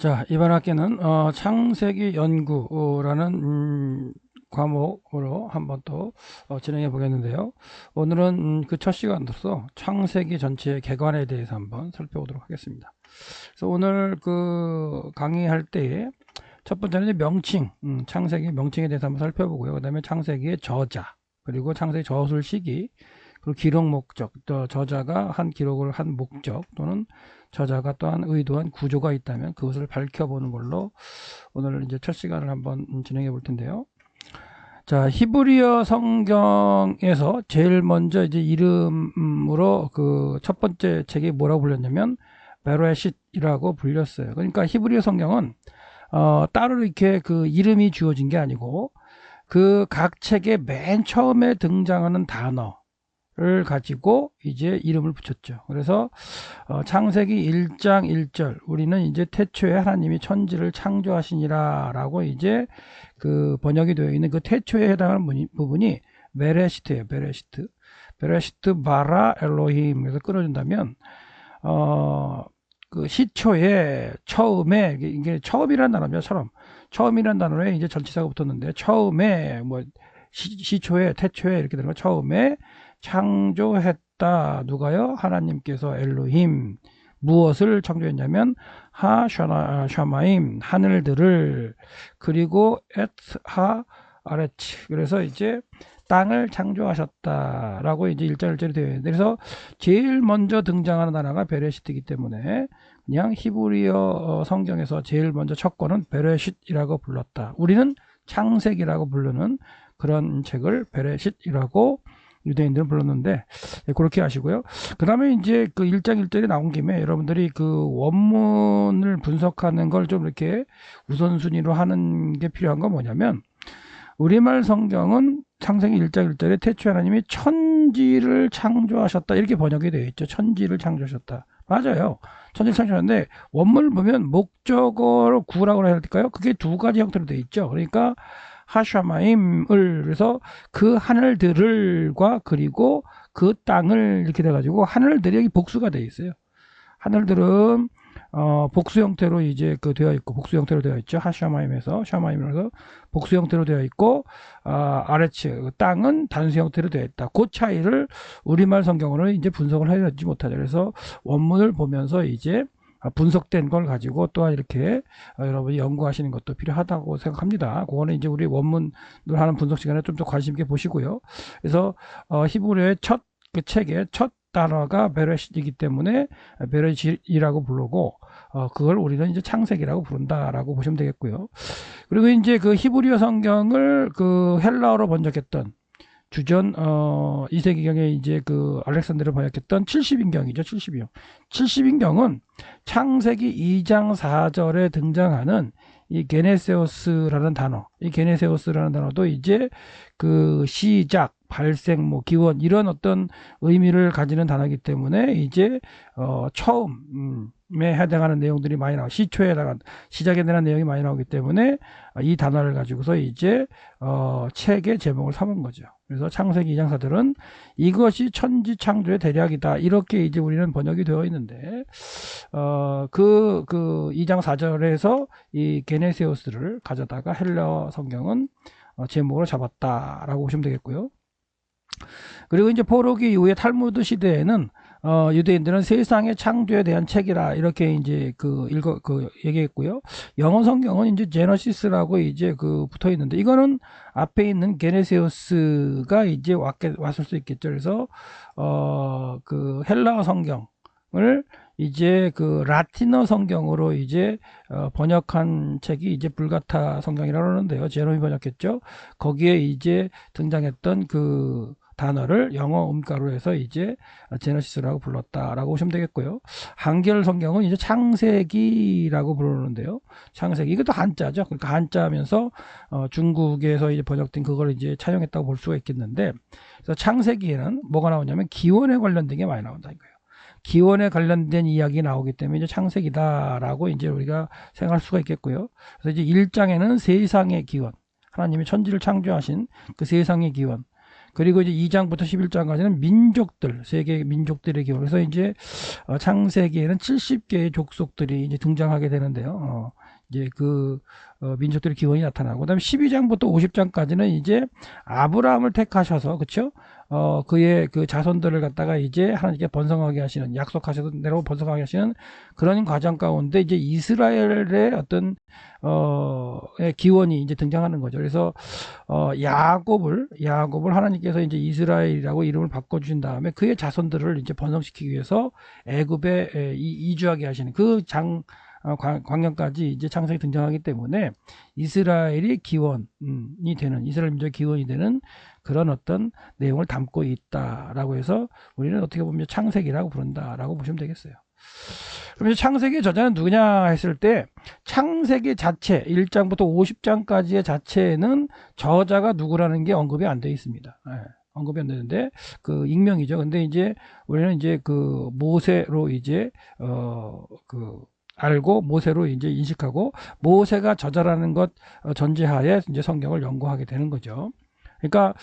자, 이번 학기는 창세기 연구라는 과목으로 한번 또 진행해 보겠는데요. 오늘은 그 첫 시간으로서 창세기 전체의 개관에 대해서 한번 살펴보도록 하겠습니다. 그래서 오늘 그 강의할 때에 첫 번째는 이제 명칭, 창세기 명칭에 대해서 한번 살펴보고요. 그 다음에 창세기의 저자, 그리고 창세기 저술 시기, 그리고 기록 목적, 또 저자가 한 기록을 한 목적 또는 저자가 또한 의도한 구조가 있다면 그것을 밝혀보는 걸로 오늘 이제 첫 시간을 한번 진행해 볼 텐데요. 자, 히브리어 성경에서 제일 먼저 이제 이름으로 그 첫 번째 책이 뭐라고 불렸냐면 베레싯이라고 불렸어요. 그러니까 히브리어 성경은 따로 이렇게 그 이름이 주어진 게 아니고 그 각 책의 맨 처음에 등장하는 단어를 가지고 이제 이름을 붙였죠. 그래서 창세기 1장 1절 우리는 이제 태초에 하나님이 천지를 창조하시니라 라고 이제 그 번역이 되어 있는 그 태초에 해당하는 부분이 베레시트예요. 베레시트 바라 엘로힘. 그래서 끊어준다면 그 시초에 처음에 이게 처음이라는 단어죠. 처음이라는 단어에 이제 전치사가 붙었는데 처음에 뭐 시초에 태초에 이렇게 되는 거 처음에 창조했다. 누가요? 하나님께서 엘로힘. 무엇을 창조했냐면 하샤마임 하늘들을 그리고 엣하 아레치. 그래서 이제 땅을 창조하셨다라고 이제 1절 1절이 되어 있는데 그래서 제일 먼저 등장하는 단어가 베레시트이기 때문에 그냥 히브리어 성경에서 제일 먼저 첫 권은 베레싯이라고 불렀다. 우리는 창세기라고 부르는 그런 책을 베레싯이라고 유대인들은 불렀는데 그렇게 하시고요. 그 다음에 이제 그 1장 1절에 나온 김에 여러분들이 그 원문을 분석하는 걸 좀 이렇게 우선순위로 하는 게 필요한 건 뭐냐면 우리말 성경은 창세기 1장 1절에 태초에 하나님이 천지를 창조하셨다 이렇게 번역이 되어 있죠. 천지를 창조하셨다. 맞아요. 천지를 창조하셨는데 원문을 보면 목적어로 구라고 해야 될까요? 그게 두 가지 형태로 되어 있죠. 그러니까 하샤마임을 그래서 그 하늘들을과 그리고 그 땅을 이렇게 돼가지고 하늘들이 여기 복수가 되어 있어요. 하늘들은 복수 형태로 이제 그 되어 있고 복수 형태로 되어 있죠. 하샤마임에서 샤마임에서 복수 형태로 되어 있고 아레츠 땅은 단수 형태로 되어 있다. 그 차이를 우리말 성경으로는 이제 분석을 하지 못하죠. 그래서 원문을 보면서 이제 분석된 걸 가지고 또한 이렇게 여러분이 연구하시는 것도 필요하다고 생각합니다. 그거는 이제 우리 원문을 하는 분석 시간에 좀 더 관심 있게 보시고요. 그래서 히브리어의 첫 그 책의 첫 단어가 베레시이기 때문에 베레시이라고 부르고 그걸 우리는 이제 창세기라고 부른다라고 보시면 되겠고요. 그리고 이제 그 히브리어 성경을 그 헬라어로 번역했던 주전 2세기경에 이제 그 알렉산드를 번역했던 70인경이죠. 70인경. 70인경은 창세기 2장 4절에 등장하는 이 게네세오스라는 단어, 이 게네세오스라는 단어도 이제 그 시작, 발생, 뭐 기원 이런 어떤 의미를 가지는 단어이기 때문에 이제 처음에 해당하는 내용들이 많이 나와 시초에 해당한 시작에 대한 내용이 많이 나오기 때문에 이 단어를 가지고서 이제 책의 제목을 삼은 거죠. 그래서 창세기 2장 4절은 이것이 천지 창조의 대략이다. 이렇게 이제 우리는 번역이 되어 있는데 그 2장 4절에서 이 게네세우스를 가져다가 헬라어 성경은 제목으로 잡았다라고 보시면 되겠고요. 그리고 이제 포로기 이후에 탈무드 시대에는 유대인들은 세상의 창조에 대한 책이라 이렇게 이제 그 얘기했고요. 영어 성경은 이제 제너시스라고 이제 그 붙어 있는데 이거는 앞에 있는 게네세우스가 이제 왔을 수 있겠죠. 그래서 그 헬라어 성경을 이제 그 라틴어 성경으로 이제 번역한 책이 이제 불가타 성경이라고 하는데요. 제롬이 번역했죠. 거기에 이제 등장했던 그 단어를 영어 음가로 해서 이제 제너시스라고 불렀다라고 보시면 되겠고요. 한글 성경은 이제 창세기라고 부르는데요. 창세기 이것도 한자죠. 그러니까 한자면서 중국에서 이제 번역된 그걸 이제 차용했다고 볼 수가 있겠는데, 그래서 창세기에는 뭐가 나오냐면 기원에 관련된 게 많이 나온다 이거예요. 기원에 관련된 이야기 나오기 때문에 이제 창세기다라고 이제 우리가 생각할 수가 있겠고요. 그래서 이제 1장에는 세상의 기원, 하나님이 천지를 창조하신 그 세상의 기원. 그리고 이제 2장부터 11장까지는 민족들, 세계 민족들의 기원. 그래서 이제 창세기에는 70개의 족속들이 이제 등장하게 되는데요. 이제 민족들의 기원이 나타나고, 그다음에 12장부터 50장까지는 이제 아브라함을 택하셔서, 그쵸? 그의 그 자손들을 갖다가 이제 하나님께 번성하게 하시는, 약속하셨던 대로 번성하게 하시는 그런 과정 가운데 이제 이스라엘의 어떤 의 기원이 이제 등장하는 거죠. 그래서 야곱을 하나님께서 이제 이스라엘이라고 이름을 바꿔주신 다음에 그의 자손들을 이제 번성시키기 위해서 애굽에 이주하게 하시는 그 광경까지 이제 창세기 등장하기 때문에 이스라엘이 기원이 되는, 이스라엘 민족의 기원이 되는 그런 어떤 내용을 담고 있다라고 해서 우리는 어떻게 보면 창세기라고 부른다라고 보시면 되겠어요. 그럼 창세기 저자는 누구냐 했을 때, 창세기 자체 1장부터 50장까지의 자체에는 저자가 누구라는 게 언급이 안 되어 있습니다. 언급이 안 되는데 그 익명이죠. 근데 이제 우리는 이제 그 모세로 이제 알고 모세로 이제 인식하고, 모세가 저자라는 것 전제하에 이제 성경을 연구하게 되는 거죠. 그러니까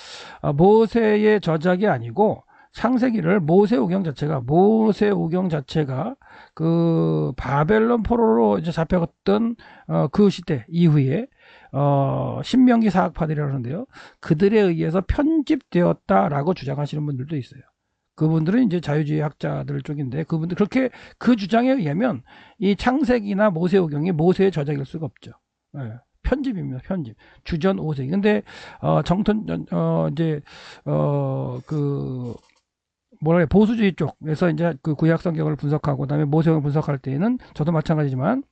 모세의 저작이 아니고 창세기를 모세오경 자체가 그 바벨론 포로로 이제 잡혀갔던 그 시대 이후에 신명기 사학파들이라고 하는데요, 그들에 의해서 편집되었다라고 주장하시는 분들도 있어요. 그분들은 이제 자유주의 학자들 쪽인데, 그분들 그렇게 그 주장에 의하면 이 창세기나 모세오경이 모세의 저작일 수가 없죠. 편집입니다. 편집. 주전 5세기. 근데 보수주의 쪽에서 이제 그 구약 성경을 분석하고 그다음에 모세오경을 분석할 때에는 저도 마찬가지지만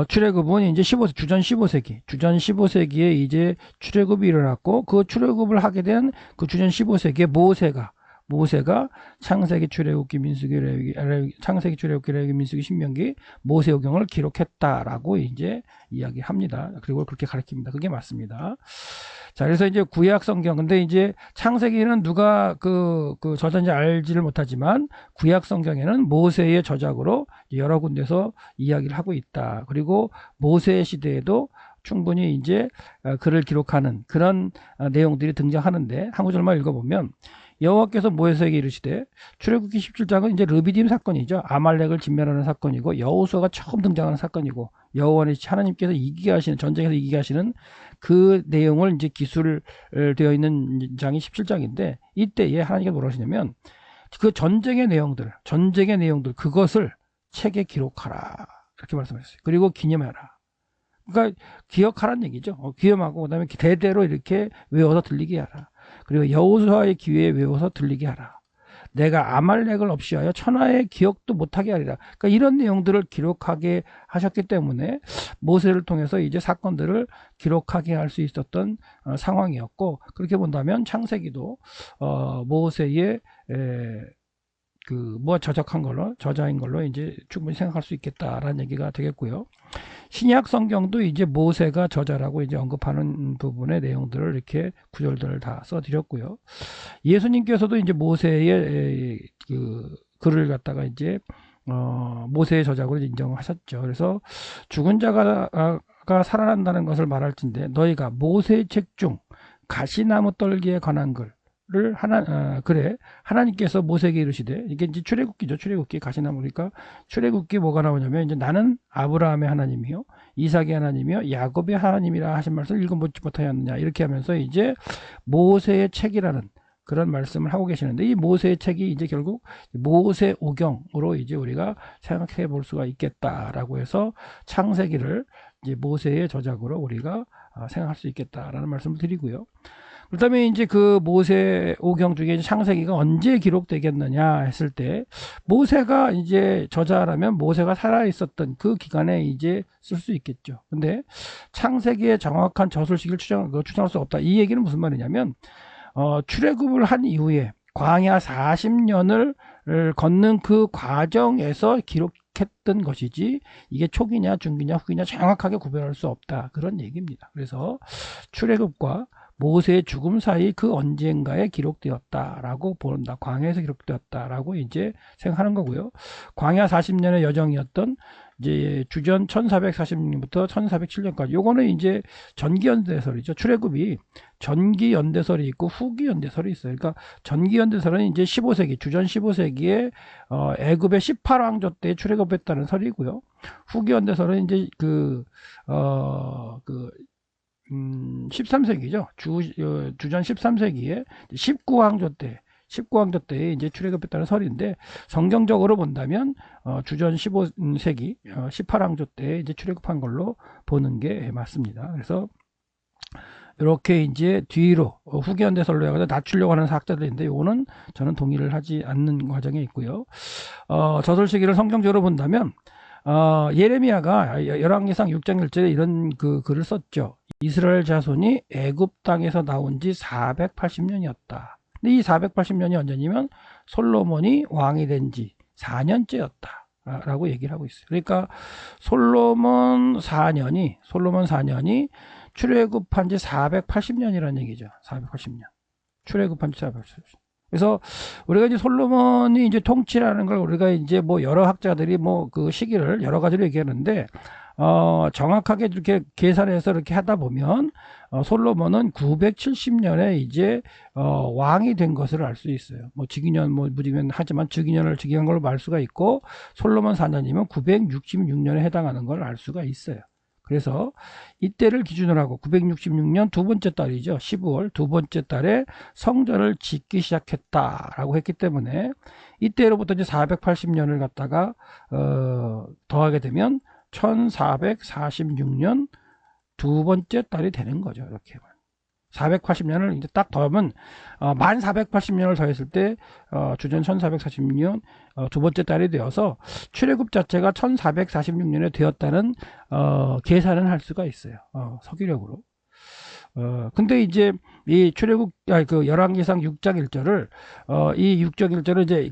출애굽은 이제 주전 15세기에 이제 출애굽이 일어났고, 그 출애굽을 하게 된 그 주전 15세기에 모세가 창세기, 출애굽기, 민수기, 레위기, 민수기, 신명기, 모세오경을 기록했다라고 이제 이야기합니다. 그리고 그렇게 가르칩니다. 그게 맞습니다. 자, 그래서 이제 구약 성경, 근데 이제 창세기는 누가 그 저자인지 알지를 못하지만 구약 성경에는 모세의 저작으로 여러 군데서 이야기를 하고 있다. 그리고 모세 시대에도 충분히 이제 글을 기록하는 그런 내용들이 등장하는데, 한 구절만 읽어보면, 여호와께서 모세에게 이르시되, 출애굽기 17장은 이제 르비딤 사건이죠. 아말렉을 진멸하는 사건이고, 여호수아가 처음 등장하는 사건이고, 여호와는 하나님께서 전쟁에서 이기게 하시는 그 내용을 이제 기술되어 있는 장이 17장인데, 이때에 하나님께서 뭐라 하시냐면, 그 전쟁의 내용들 그것을 책에 기록하라, 이렇게 말씀하셨어요. 그리고 기념하라. 그러니까 기억하라는 얘기죠. 기념하고 그다음에 대대로 이렇게 외워서 들리게 하라. 그리고 여호수아의 귀에 외워서 들리게 하라. 내가 아말렉을 없이 하여 천하의 기억도 못하게 하리라. 그러니까 이런 내용들을 기록하게 하셨기 때문에 모세를 통해서 이제 사건들을 기록하게 할 수 있었던 상황이었고, 그렇게 본다면 창세기도 모세의 저자인 걸로 이제 충분히 생각할 수 있겠다라는 얘기가 되겠고요. 신약 성경도 이제 모세가 저자라고 이제 언급하는 부분의 내용들을 이렇게 구절들을 다 써드렸고요. 예수님께서도 이제 모세의 그 글을 갖다가 이제 모세의 저작으로 인정하셨죠. 그래서 죽은 자가 살아난다는 것을 말할진대 너희가 모세의 책 중 가시나무 떨기에 관한 글을 하나님께서 모세에게 이르시되, 이게 이제 출애굽기죠. 출애굽기 가시나무니까 출애굽기 뭐가 나오냐면, 이제 나는 아브라함의 하나님이요 이삭의 하나님이요 야곱의 하나님이라 하신 말씀을 읽어보지 못하였느냐, 이렇게 하면서 이제 모세의 책이라는 그런 말씀을 하고 계시는데, 이 모세의 책이 이제 결국 모세오경으로 이제 우리가 생각해 볼 수가 있겠다라고 해서 창세기를 이제 모세의 저작으로 우리가 생각할 수 있겠다라는 말씀을 드리고요. 그다음에 이제 그 모세오경 중에 창세기가 언제 기록되겠느냐 했을 때, 모세가 이제 저자라면 모세가 살아 있었던 그 기간에 이제 쓸 수 있겠죠. 근데 창세기의 정확한 저술 시기를 추정할 수 없다. 이 얘기는 무슨 말이냐면, 출애굽을 한 이후에 광야 40년을 걷는 그 과정에서 기록했던 것이지, 이게 초기냐 중기냐 후기냐 정확하게 구별할 수 없다, 그런 얘기입니다. 그래서 출애굽과 모세의 죽음 사이 그 언젠가에 기록되었다라고 본다. 광야에서 기록되었다라고 이제 생각하는 거고요. 광야 40년의 여정이었던 이제 주전 1446년부터 1407년까지 요거는 이제 전기연대설이죠. 출애굽이 전기연대설이 있고 후기연대설이 있어요. 그러니까 전기연대설은 이제 15세기 주전 15세기에 애굽의 18왕조 때 출애굽했다는 설이고요. 후기연대설은 이제 13세기죠. 주전 13세기에 19왕조 때 이제 출애굽했다는 설인데, 성경적으로 본다면 주전 15세기 18왕조 때 이제 출애굽한 걸로 보는 게 맞습니다. 그래서 이렇게 이제 뒤로 후기현대설로 해가지고 낮추려고 하는 학자들인데, 요거는 저는 동의를 하지 않는 과정에 있고요. 저솔시기를 성경적으로 본다면 예레미야가 열왕기상 6장 1절에 이런 글을 썼죠. 이스라엘 자손이 애굽 땅에서 나온 지 480년이었다. 근데 이 480년이 언제냐면 솔로몬이 왕이 된 지 4년째였다 라고 얘기를 하고 있어요. 그러니까 솔로몬 4년이 출애굽한 지 480년이라는 얘기죠. 480년. 출애굽한 지 480년. 그래서 우리가 이제 솔로몬이 이제 통치라는 걸 우리가 이제 뭐 여러 학자들이 뭐 그 시기를 여러 가지로 얘기하는데, 정확하게 이렇게 계산해서 이렇게 하다 보면 솔로몬은 970년에 이제 왕이 된 것을 알 수 있어요. 뭐 즉위년 뭐 무직년 하지만 즉위년을 즉위한 걸로 알 수가 있고, 솔로몬 4년이면 966년에 해당하는 걸 알 수가 있어요. 그래서 이때를 기준으로 하고 966년 두 번째 달이죠. 12월 두 번째 달에 성전을 짓기 시작했다라고 했기 때문에, 이때로부터 이제 480년을 갖다가 더하게 되면 1446년 두 번째 달이 되는 거죠. 이렇게 480년을 이제 딱 더하면 만 480년을 더했을 때 주전 1446년 두 번째 달이 되어서 출애굽 자체가 1446년에 되었다는 계산을 할 수가 있어요. 서기력으로. 근데 이제 이 출애굽 열왕기상 6장 1절을 이 6장 1절을 이제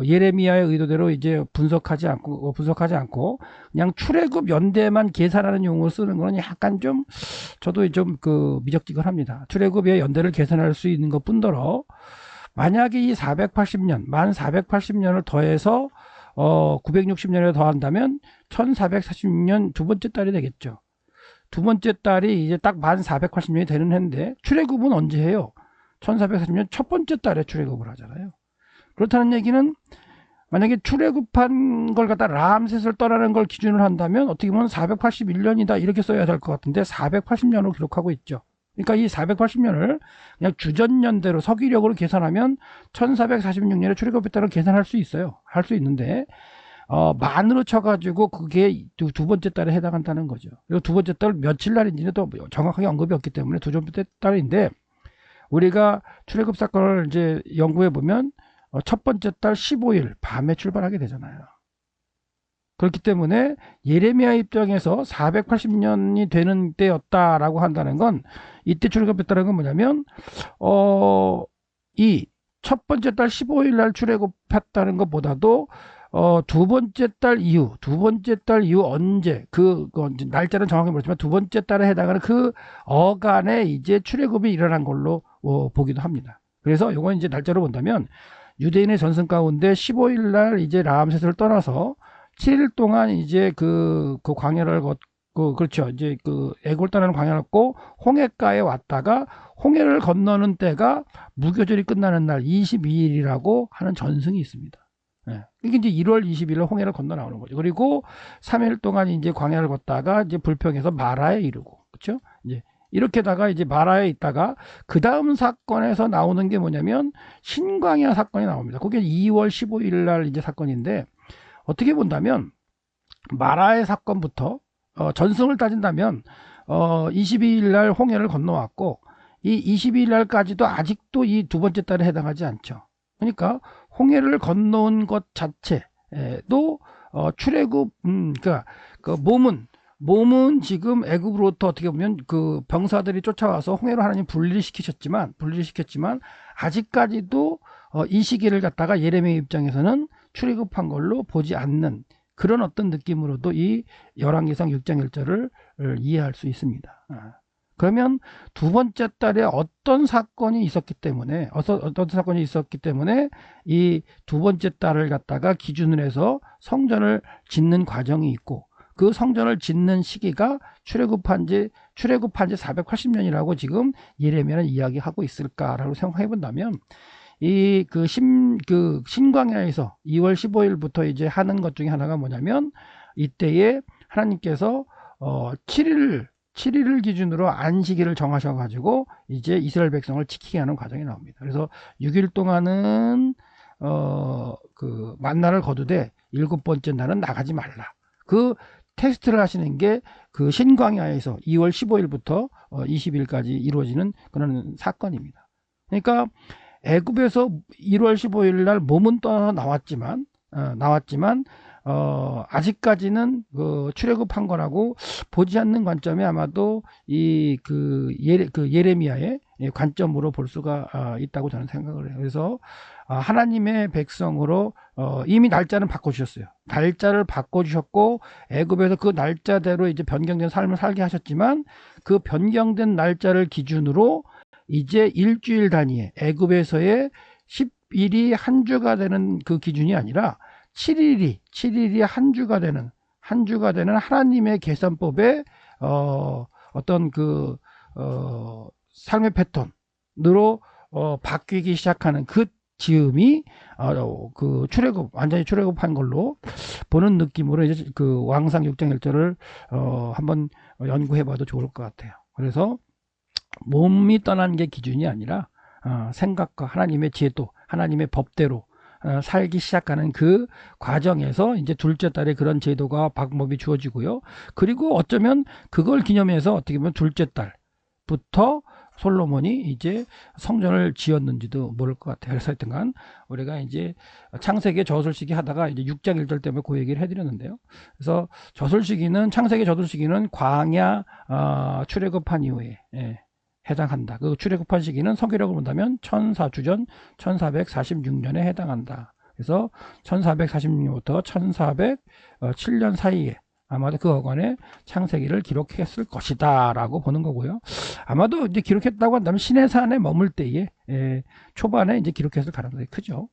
예레미야의 의도대로 이제 분석하지 않고 그냥 출애굽 연대만 계산하는 용어로 쓰는 거는 약간 좀 저도 좀 미적지근합니다. 출애굽의 연대를 계산할 수 있는 것뿐더러, 만약에 이 480년 만 480년을 더해서 960년에 더한다면 1446년 두 번째 달이 되겠죠. 두 번째 달이 이제 딱 만 480년이 되는 해인데, 출애굽은 언제 해요? 1440년 첫 번째 달에 출애굽을 하잖아요. 그렇다는 얘기는 만약에 출애굽한 걸 갖다 람셋을 떠나는 걸 기준으로 한다면 어떻게 보면 481년이다 이렇게 써야 될 것 같은데 480년으로 기록하고 있죠. 그러니까 이 480년을 그냥 주전연대로 서기력으로 계산하면 1446년에 출애굽했다는 계산할 수 있어요. 할 수 있는데 만으로 쳐가지고 그게 두 번째 달에 해당한다는 거죠. 그리고 두 번째 달 며칠 날인지는 또 정확하게 언급이 없기 때문에 두 번째 달인데, 우리가 출애굽 사건을 이제 연구해 보면 첫 번째 달 15일 밤에 출발하게 되잖아요. 그렇기 때문에 예레미야 입장에서 480년이 되는 때였다라고 한다는 건, 이때 출애굽했다는 건 뭐냐면 이 첫 번째 달 15일 날 출애굽했다는 것보다도 두 번째 달 이후 언제 날짜는 정확히 모르지만 두 번째 달에 해당하는 그 어간에 이제 출애굽이 일어난 걸로 보기도 합니다. 그래서 이건 이제 날짜로 본다면 유대인의 전승 가운데 15일 날 이제 람셋을 떠나서 7일 동안 이제 그 광야를 걷고, 그렇죠. 이제 애굽을 떠나는 광야를 걷고 홍해가에 왔다가 홍해를 건너는 때가 무교절이 끝나는 날 22일이라고 하는 전승이 있습니다. 이게 이제 1월 20일 홍해를 건너 나오는 거죠. 그리고 3일 동안 이제 광야를 걷다가 이제 불평해서 마라에 이르고, 그렇죠? 이제 이렇게다가 이제 마라에 있다가 그 다음 사건에서 나오는 게 뭐냐면 신광야 사건이 나옵니다. 그게 2월 15일 날 이제 사건인데, 어떻게 본다면 마라의 사건부터 전승을 따진다면 22일 날 홍해를 건너왔고, 이 22일 날까지도 아직도 이 두 번째 달에 해당하지 않죠. 그러니까 홍해를 건너온 것 자체도 출애굽, 그러니까 몸은 지금 애굽으로부터 어떻게 보면 그 병사들이 쫓아와서 홍해로 하나님 분리를 시켰지만 아직까지도 이 시기를 갖다가 예레미야 입장에서는 출애굽한 걸로 보지 않는 그런 어떤 느낌으로도 이 열왕기상 6장 1절을 이해할 수 있습니다. 그러면 두 번째 달에 어떤 사건이 있었기 때문에 이 두 번째 달을 갖다가 기준으로 해서 성전을 짓는 과정이 있고, 그 성전을 짓는 시기가 출애굽한 지 480년이라고 지금 예레미야는 이야기하고 있을까라고 생각해 본다면, 그 신광야에서 2월 15일부터 이제 하는 것 중에 하나가 뭐냐면, 이때에 하나님께서 7일을 기준으로 안식일을 정하셔가지고 이제 이스라엘 백성을 지키게 하는 과정이 나옵니다. 그래서 6일 동안은 그 만나를 거두되 7번째 날은 나가지 말라. 그 테스트를 하시는 게 그 신광야에서 2월 15일부터 20일까지 이루어지는 그런 사건입니다. 그러니까 애굽에서 1월 15일 날 몸은 떠나 나왔지만 아직까지는 그 출애굽한 거라고 보지 않는 관점에 아마도 예레미야의 관점으로 볼 수가 있다고 저는 생각을 해요. 그래서 하나님의 백성으로 이미 날짜는 바꿔주셨어요. 날짜를 바꿔주셨고, 애굽에서 그 날짜대로 이제 변경된 삶을 살게 하셨지만, 그 변경된 날짜를 기준으로 이제 일주일 단위에 애굽에서의 10일이 한 주가 되는 그 기준이 아니라 7일이 한 주가 되는 하나님의 계산법의 어떤 삶의 패턴으로 바뀌기 시작하는 그 지음이 그 완전히 출애굽한 걸로 보는 느낌으로 이제 그 왕상 6장 1절을 한번 연구해봐도 좋을 것 같아요. 그래서 몸이 떠난 게 기준이 아니라 생각과 하나님의 제도, 하나님의 법대로 살기 시작하는 그 과정에서 이제 둘째 달에 그런 제도가 방법이 주어지고요. 그리고 어쩌면 그걸 기념해서 어떻게 보면 둘째 달부터 솔로몬이 이제 성전을 지었는지도 모를 것 같아요. 그래서 하여튼간 우리가 이제 창세기 저술시기 하다가 이제 6장 1절 때문에 그 얘기를 해드렸는데요. 그래서 창세기 저술시기는 광야 출애굽한 이후에 해당한다. 그 출애굽한 시기는 서기력을 본다면 주전 1446년에 해당한다. 그래서 1446년부터 1407년 사이에 아마도 그 어간에 창세기를 기록했을 것이다 라고 보는 거고요. 아마도 이제 기록했다고 한다면 시내산에 머물 때에 초반에 이제 기록했을 가능성이 크죠.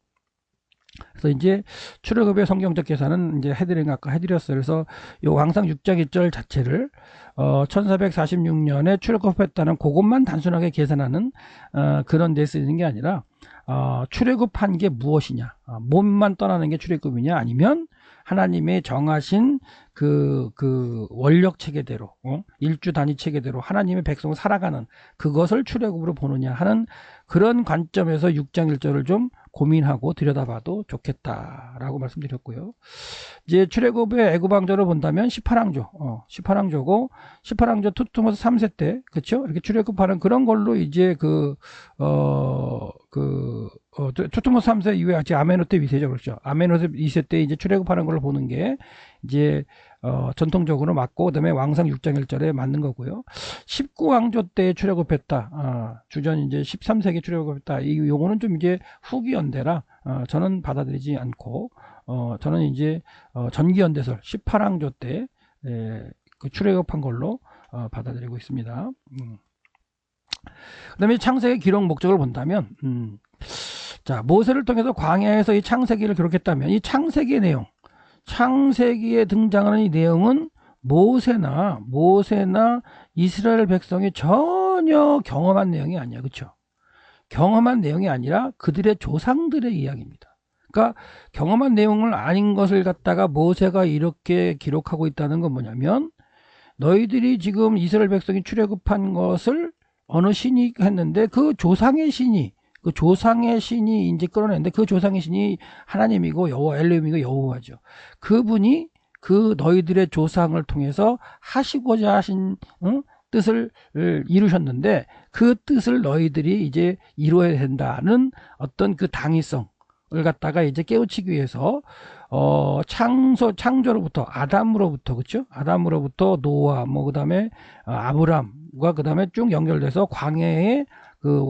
그래서 이제 출애굽의 성경적 계산은 이제 아까 해드렸어요. 그래서 요 왕상 6장 1절 자체를 1446년에 출애굽했다는 그것만 단순하게 계산하는 그런 데 쓰이는 게 아니라 출애굽한 게 무엇이냐, 몸만 떠나는 게 출애굽이냐, 아니면 하나님의 정하신 그 원력 체계대로 일주 단위 체계대로 하나님의 백성을 살아가는 그것을 출애굽으로 보느냐 하는 그런 관점에서 6장 1절을 좀 고민하고 들여다봐도 좋겠다라고 말씀드렸고요. 이제 출애굽의 애굽왕조를 본다면 18왕조고 18왕조 투트모스 3세 때 그렇죠? 이렇게 출애굽하는 그런 걸로 이제 투트모스 3세 이후에 아메노테 2세죠. 그렇죠. 아메노테 2세 때 이제 출애굽하는 걸로 보는 게 이제 전통적으로 맞고, 그다음에 왕상 6장 1절에 맞는 거고요. 19왕조 때 출애굽했다. 주전 이제 13세기 출애굽했다. 이 용어는 좀 이제 후기 연대라 저는 받아들이지 않고 저는 이제 전기연대설 18왕조 때 그 출애굽한 걸로 받아들이고 있습니다. 그다음에 창세기 기록 목적을 본다면 자, 모세를 통해서 광야에서 이 창세기를 기록했다면 이 창세기의 내용, 창세기에 등장하는 이 내용은 모세나 이스라엘 백성이 전혀 경험한 내용이 아니야. 그렇죠? 경험한 내용이 아니라 그들의 조상들의 이야기입니다. 그러니까 경험한 내용을 아닌 것을 갖다가 모세가 이렇게 기록하고 있다는 건 뭐냐면, 너희들이 지금 이스라엘 백성이 출애굽한 것을 어느 신이 했는데 그 조상의 신이 이제 끌어냈는데 그 조상의 신이 하나님이고 엘로힘이고 여호와죠. 그분이 그 너희들의 조상을 통해서 하시고자 하신 뜻을 이루셨는데 그 뜻을 너희들이 이제 이루어야 된다는 어떤 그 당위성을 갖다가 이제 깨우치기 위해서 창조로부터 아담으로부터 그렇죠? 아담으로부터 노아 그다음에 아브람과 그다음에 쭉 연결돼서 광야에 그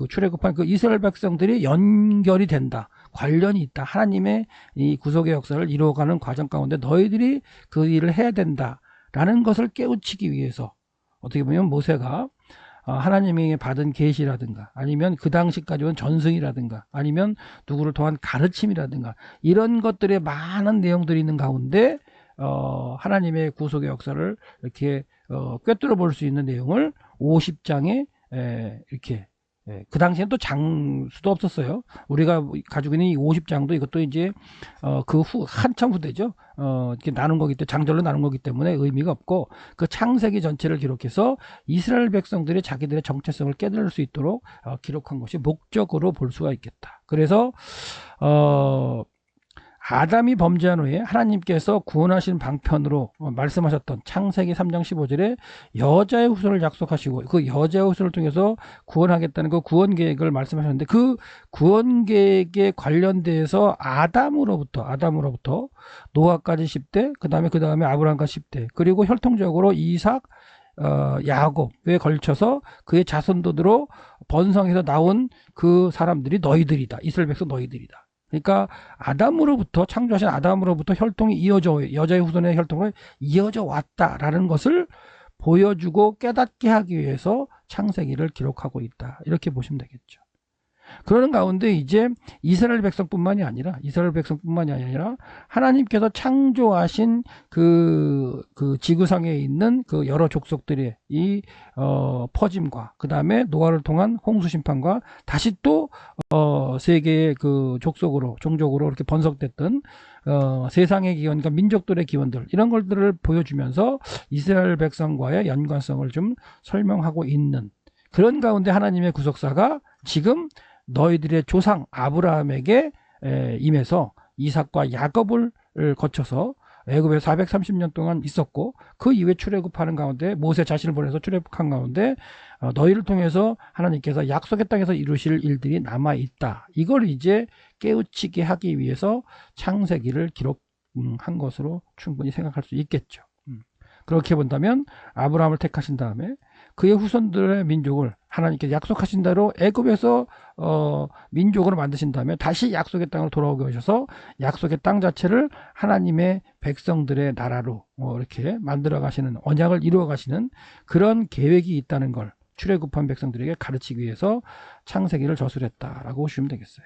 출애굽한 그 이스라엘 백성들이 연결이 된다. 관련이 있다. 하나님의 이 구속의 역사를 이루어가는 과정 가운데 너희들이 그 일을 해야 된다라는 것을 깨우치기 위해서 어떻게 보면 모세가 하나님에게 받은 계시라든가 아니면 그 당시까지 온 전승이라든가 아니면 누구를 통한 가르침이라든가 이런 것들의 많은 내용들이 있는 가운데 하나님의 구속의 역사를 이렇게 꿰뚫어 볼 수 있는 내용을 50장에 이렇게 그 당시엔 또 장수도 없었어요. 우리가 가지고 있는 이 50장도 이것도 이제 그 후 한참 후대죠. 이렇게 나눈 거기 때문에 장절로 나눈 거기 때문에 의미가 없고 그 창세기 전체를 기록해서 이스라엘 백성들이 자기들의 정체성을 깨달을 수 있도록 기록한 것이 목적으로 볼 수가 있겠다. 그래서 아담이 범죄한 후에 하나님께서 구원하신 방편으로 말씀하셨던 창세기 3장 15절에 여자의 후손을 약속하시고 그 여자의 후손을 통해서 구원하겠다는 그 구원 계획을 말씀하셨는데 그 구원 계획에 관련돼서 아담으로부터 노아까지 10대 그 다음에 아브라함까지 10대 그리고 혈통적으로 이삭 야곱에 걸쳐서 그의 자손들로 번성해서 나온 그 사람들이 너희들이다. 이스라엘 백성 너희들이다. 그러니까 아담으로부터 창조하신 아담으로부터 혈통이 이어져 여자의 후손의 혈통을 이어져 왔다라는 것을 보여주고 깨닫게 하기 위해서 창세기를 기록하고 있다. 이렇게 보시면 되겠죠. 그러는 가운데 이제 이스라엘 백성뿐만이 아니라 하나님께서 창조하신 그 지구상에 있는 그 여러 족속들의 이 퍼짐과 그 다음에 노아를 통한 홍수 심판과 다시 또 세계의 그 종족으로 이렇게 번성됐던 세상의 기원과 민족들의 기원들 이런 것들을 보여주면서 이스라엘 백성과의 연관성을 좀 설명하고 있는 그런 가운데 하나님의 구속사가 지금 너희들의 조상 아브라함에게 임해서 이삭과 야곱을 거쳐서 애굽에 430년 동안 있었고 그 이후에 출애굽하는 가운데 모세 자신을 보내서 출애굽한 가운데 너희를 통해서 하나님께서 약속의 땅에서 이루실 일들이 남아있다. 이걸 이제 깨우치게 하기 위해서 창세기를 기록한 것으로 충분히 생각할 수 있겠죠. 그렇게 본다면 아브라함을 택하신 다음에 그의 후손들의 민족을 하나님께서 약속하신 대로 애굽에서 민족으로 만드신 다음에 다시 약속의 땅으로 돌아오게 하셔서 약속의 땅 자체를 하나님의 백성들의 나라로 이렇게 만들어 가시는 언약을 이루어 가시는 그런 계획이 있다는 걸 출애굽한 백성들에게 가르치기 위해서 창세기를 저술했다라고 보시면 되겠어요.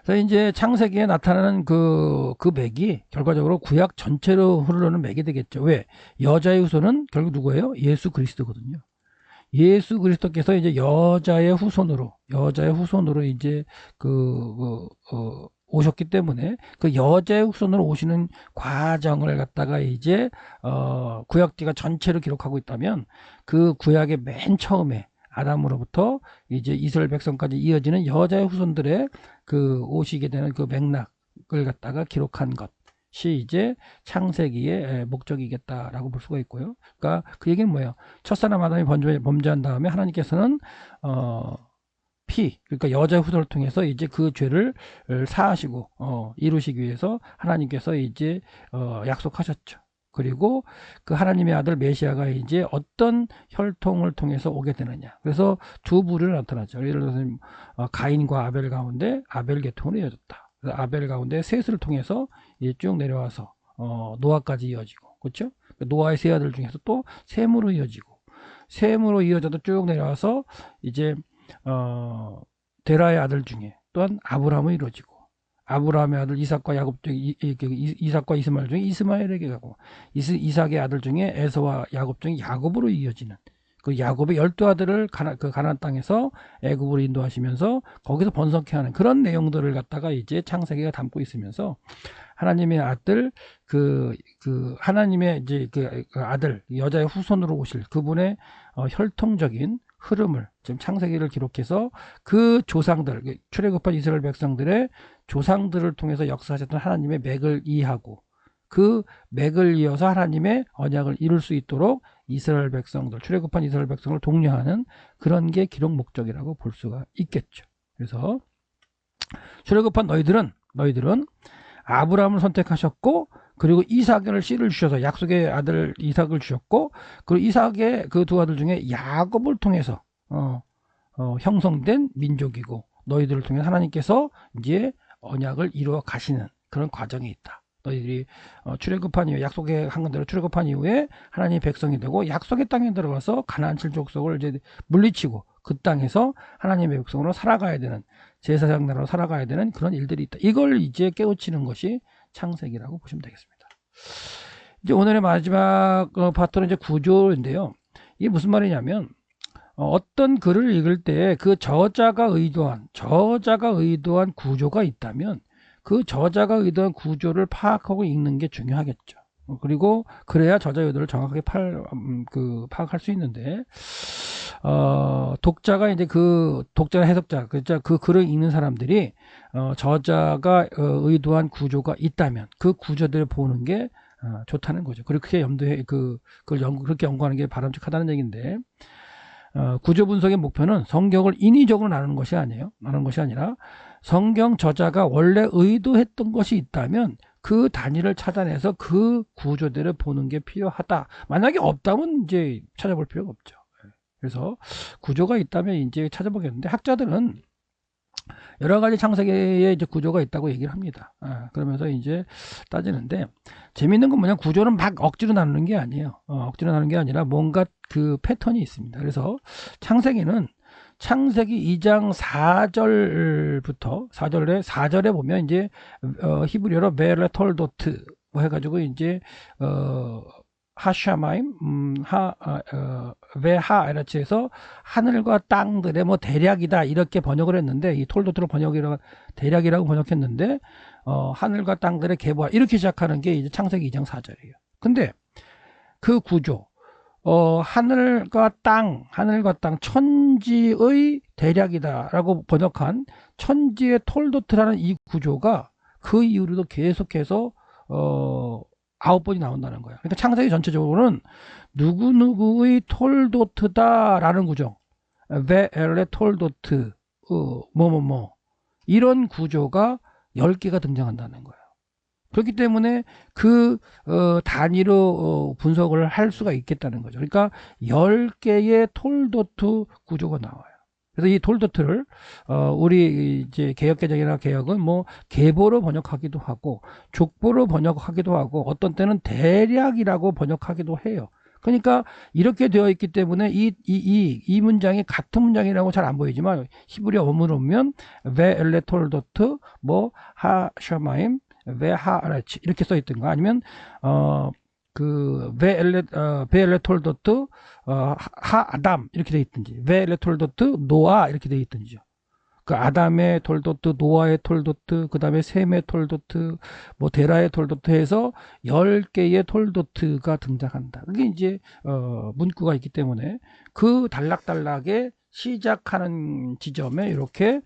그래서 이제 창세기에 나타나는 그 맥이 결과적으로 구약 전체로 흐르는 맥이 되겠죠. 왜? 여자의 후손은 결국 누구예요? 예수 그리스도거든요. 예수 그리스도께서 이제 여자의 후손으로 이제 오셨기 때문에 그 여자의 후손으로 오시는 과정을 갖다가 이제 구약기가 전체로 기록하고 있다면 그 구약의 맨 처음에 아담으로부터 이제 이스라엘 백성까지 이어지는 여자의 후손들의 그 오시게 되는 그 맥락을 갖다가 기록한 것이 이제 창세기의 목적이겠다라고 볼 수가 있고요. 그러니까 그 얘기는 뭐예요? 첫사람 아담이 범죄한 다음에 하나님께서는 그러니까 여자의 후손을 통해서 이제 그 죄를 사하시고 이루시기 위해서 하나님께서 이제 약속하셨죠. 그리고 그 하나님의 아들 메시아가 이제 어떤 혈통을 통해서 오게 되느냐. 그래서 두 부류로 나타나죠. 예를 들어서 가인과 아벨 가운데 아벨 계통으로 이어졌다. 그래서 아벨 가운데 셋을 통해서 쭉 내려와서 노아까지 이어지고, 그렇죠? 노아의 세 아들 중에서 또 셈으로 이어지고, 셈으로 이어져도 쭉 내려와서 이제 데라의 아들 중에 또한 아브라함으로 이루어지고, 아브라함의 아들 이삭과 야곱 중에 이삭과 이스마엘 중에 이스마엘에게 가고 이삭의 아들 중에 에서와 야곱 중에 야곱으로 이어지는 그 야곱의 12아들을 가나안 땅에서 애굽으로 인도하시면서 거기서 번성케 하는 그런 내용들을 갖다가 이제 창세기가 담고 있으면서 하나님의 아들 하나님의 이제 그 아들 여자의 후손으로 오실 그분의 혈통적인 흐름을 지금 창세기를 기록해서 그 조상들 출애굽한 이스라엘 백성들의 조상들을 통해서 역사하셨던 하나님의 맥을 이해하고 그 맥을 이어서 하나님의 언약을 이룰 수 있도록 이스라엘 백성들 출애굽한 이스라엘 백성을 독려하는 그런 게 기록 목적이라고 볼 수가 있겠죠. 그래서 출애굽한 너희들은 아브라함을 선택하셨고 그리고 이삭을 씨를 주셔서 약속의 아들 이삭을 주셨고 그리고 이삭의 그 두 아들 중에 야곱을 통해서 형성된 민족이고 너희들을 통해 하나님께서 이제 언약을 이루어 가시는 그런 과정이 있다. 너희들이 출애굽한 이후에 약속한 건대로 출애굽한 이후에 하나님의 백성이 되고 약속의 땅에 들어가서 가나안 7족속을 이제 물리치고 그 땅에서 하나님의 백성으로 살아가야 되는 제사장 나라로 살아가야 되는 그런 일들이 있다. 이걸 이제 깨우치는 것이 창세기라고 보시면 되겠습니다. 이제 오늘의 마지막 파트는 이제 구조인데요. 이게 무슨 말이냐면 어떤 글을 읽을 때 그 저자가 의도한 구조가 있다면 그 저자가 의도한 구조를 파악하고 읽는 게 중요하겠죠. 그리고 그래야 저자 의도를 정확하게 파악할 수 있는데 독자가 이제 독자나 해석자 그 글을 읽는 사람들이 저자가 의도한 구조가 있다면 그 구조들을 보는 게 좋다는 거죠. 그렇게 염두해 그렇게 연구하는 게 바람직하다는 얘기인데 구조 분석의 목표는 성경을 인위적으로 나누는 것이 아니라 성경 저자가 원래 의도했던 것이 있다면 그 단위를 찾아내서 그 구조대로 보는 게 필요하다. 만약에 없다면 이제 찾아볼 필요가 없죠. 그래서 구조가 있다면 이제 찾아보겠는데 학자들은 여러 가지 창세기에 이제 구조가 있다고 얘기를 합니다. 그러면서 이제 따지는데 재밌는 건 뭐냐, 구조는 막 억지로 나누는 게 아니에요. 억지로 나누는 게 아니라 뭔가 그 패턴이 있습니다. 그래서 창세기는 창세기 2장 4절부터 4절에 보면 이제 히브리어로 베레 톨도트 뭐 해가지고 이제 하샤마임 외하 에라치에서 하늘과 땅들의 뭐 대략이다 이렇게 번역을 했는데 이 톨도트로 대략이라고 번역했는데 하늘과 땅들의 계보와 이렇게 시작하는 게 이제 창세기 2장 4절이에요. 근데 그 구조 하늘과 땅 천지의 대략이다라고 번역한 천지의 톨도트라는 이 구조가 그 이후로도 계속해서 9번이 나온다는 거예요. 그러니까 창세기 전체적으로는 누구누구의 톨도트다라는 구조, 베엘레 톨도트, 이런 구조가 10개가 등장한다는 거예요. 그렇기 때문에 그 단위로 분석을 할 수가 있겠다는 거죠. 그러니까 10개의 톨도트 구조가 나와요. 그래서 이 톨도트를 우리 이제 개역개정이나 개역은 뭐 계보로 번역하기도 하고 족보로 번역하기도 하고 어떤 때는 대략이라고 번역하기도 해요. 그러니까 이렇게 되어 있기 때문에 이 문장이 같은 문장이라고 잘 안 보이지만 히브리어 원문으로 보면 베엘레 톨도트 뭐 하샤마임 베하라치 이렇게 써 있던가 아니면 베엘레 톨도트 하아담 이렇게 돼 있든지 베엘레 톨도트 노아 이렇게 돼 있든지요. 그 아담의 톨도트, 노아의 톨도트, 그 다음에 셈의 톨도트, 뭐 데라의 톨도트 해서 10개의 톨도트가 등장한다. 그게 이제 문구가 있기 때문에 그 단락단락에 시작하는 지점에 이렇게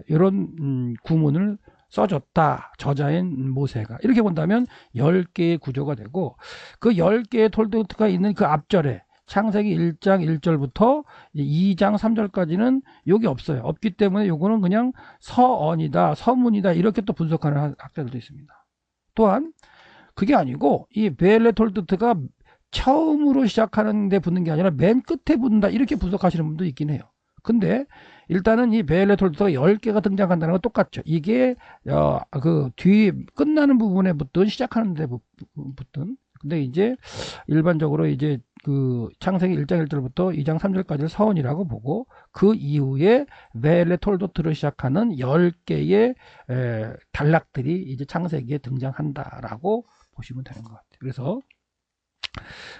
이런 구문을 써줬다. 저자인 모세가. 이렇게 본다면 10개의 구조가 되고 그 10개의 톨도트가 있는 그 앞절에 창세기 1장 1절부터 2장 3절까지는 여기 없어요. 없기 때문에 요거는 그냥 서언이다, 서문이다 이렇게 또 분석하는 학자들도 있습니다. 또한 그게 아니고 이 베엘레 톨도트가 처음으로 시작하는 데 붙는 게 아니라 맨 끝에 붙는다 이렇게 분석하시는 분도 있긴 해요. 근데 일단은 이 베엘레 톨도트가 10개가 등장한다는 건 똑같죠. 이게 그 뒤 끝나는 부분에 붙든 시작하는 데 붙든. 근데 이제 일반적으로 이제 그 창세기 1장 1절부터 2장 3절까지를 서원이라고 보고 그 이후에 베엘레 톨도트로 시작하는 10개의 단락들이 이제 창세기에 등장한다라고 보시면 되는 것 같아요. 그래서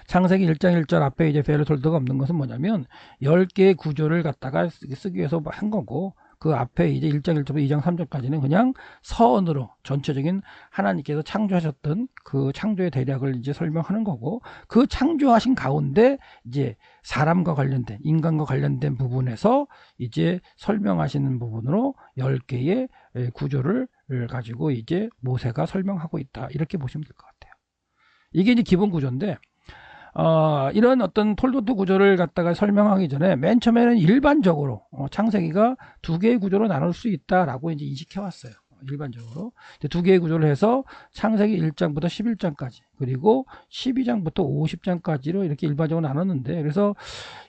창세기 1장 1절 앞에 이제 베엘레 톨도트가 없는 것은 뭐냐면 10개의 구조를 갖다가 쓰기 위해서 한 거고 그 앞에 이제 1장 1절부터 2장 3절까지는 그냥 서언으로 전체적인 하나님께서 창조하셨던 그 창조의 대략을 이제 설명하는 거고 그 창조하신 가운데 이제 사람과 관련된 인간과 관련된 부분에서 이제 설명하시는 부분으로 10개의 구조를 가지고 이제 모세가 설명하고 있다. 이렇게 보시면 될 것 같아요. 이게 이제 기본 구조인데 이런 어떤 톨도트 구조를 갖다가 설명하기 전에 맨 처음에는 일반적으로 창세기가 2개의 구조로 나눌 수 있다라고 이제 인식해 왔어요. 일반적으로. 두 개의 구조를 해서 창세기 1장부터 11장까지, 그리고 12장부터 50장까지로 이렇게 일반적으로 나눴는데, 그래서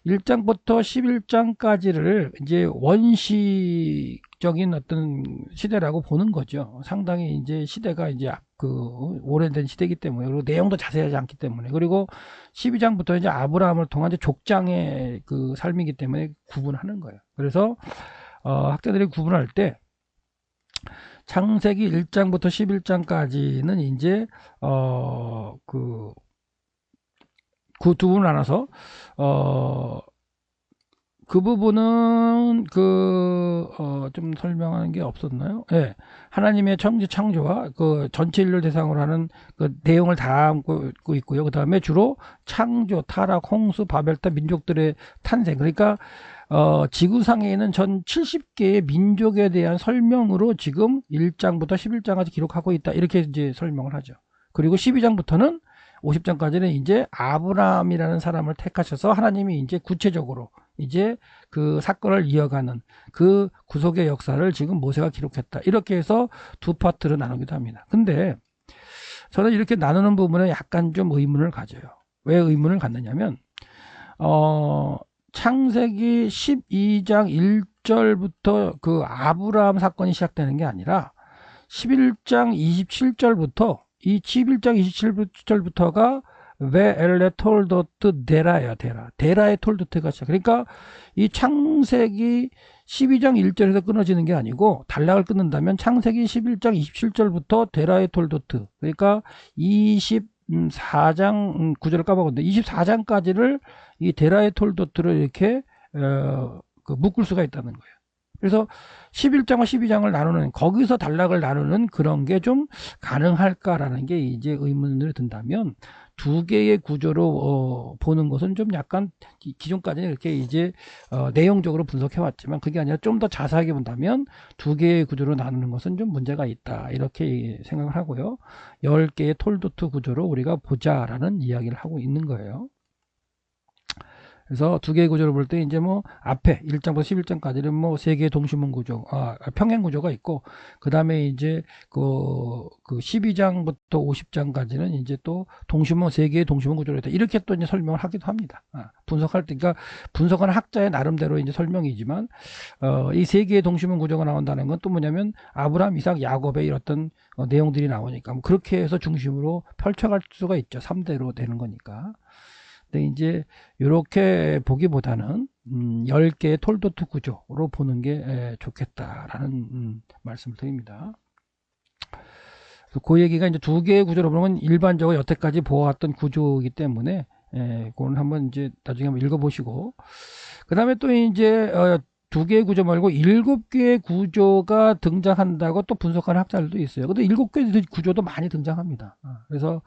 1장부터 11장까지를 이제 원시적인 어떤 시대라고 보는 거죠. 상당히 이제 시대가 이제 그 오래된 시대이기 때문에, 그리고 내용도 자세하지 않기 때문에, 그리고 12장부터 이제 아브라함을 통한 이제 족장의 그 삶이기 때문에 구분하는 거예요. 그래서 학자들이 구분할 때 창세기 1장부터 11장까지는 이제 그 두 부분 나눠서 그 부분은 좀 설명하는 게 없었나요? 예. 하나님의 창조와 그 전체 인류를 대상으로 하는 그 내용을 담고 있고요. 그 다음에 주로 창조, 타락, 홍수, 바벨탑 민족들의 탄생. 그러니까 지구상에 있는 전 70개의 민족에 대한 설명으로 지금 1장부터 11장까지 기록하고 있다. 이렇게 이제 설명을 하죠. 그리고 12장부터는 50장까지는 이제 아브라함이라는 사람을 택하셔서 하나님이 이제 구체적으로 이제 그 사건을 이어가는 그 구속의 역사를 지금 모세가 기록했다. 이렇게 해서 두 파트로 나누기도 합니다. 근데 저는 이렇게 나누는 부분에 약간 좀 의문을 가져요. 왜 의문을 갖느냐면 창세기 12장 1절부터 그 아브라함 사건이 시작되는 게 아니라 11장 27절부터 이 11장 27절부터가 왜 엘레 톨도트 데라예요. 데라의 톨도트가 시작. 그러니까 이 창세기 12장 1절에서 끊어지는 게 아니고, 단락을 끊는다면 창세기 11장 27절부터 데라의 톨도트, 그러니까 24장 9절을 까먹었는데 24장까지를 이 데라의 톨도트로 이렇게 묶을 수가 있다는 거예요. 그래서 11장과 12장을 나누는, 거기서 단락을 나누는 그런 게 좀 가능할까라는 게 이제 의문을 든다면, 두 개의 구조로 보는 것은 좀 약간 기존까지는 이렇게 이제 내용적으로 분석해 왔지만, 그게 아니라 좀 더 자세하게 본다면 두 개의 구조로 나누는 것은 좀 문제가 있다, 이렇게 생각을 하고요. 10개의 톨도트 구조로 우리가 보자라는 이야기를 하고 있는 거예요. 그래서 두 개의 구조를 볼 때 이제 뭐 앞에 1장부터 11장까지는 뭐 세 개의 동시문 구조, 평행 구조가 있고, 그 다음에 이제 그 12장부터 50장까지는 이제 또 동시문, 세 개의 동시문 구조로 있다, 이렇게 또 이제 설명을 하기도 합니다. 분석할 때, 그러니까 분석은 학자의 나름대로 이제 설명이지만, 이 세 개의 동시문 구조가 나온다는 건 또 뭐냐면 아브라함, 이삭, 야곱의 어떤 내용들이 나오니까 뭐 그렇게 해서 중심으로 펼쳐갈 수가 있죠. 3대로 되는 거니까. 근데 이제 이렇게 보기보다는 10개의 톨도트 구조로 보는 게 좋겠다라는 말씀을 드립니다. 그 얘기가 이제 두 개의 구조로 보는 건 일반적으로 여태까지 보아왔던 구조이기 때문에 그건 한번 이제 나중에 한번 읽어보시고, 그 다음에 또 이제 두 개의 구조 말고 7개의 구조가 등장한다고 또 분석하는 학자들도 있어요. 근데 7개의 구조도 많이 등장합니다. 그래서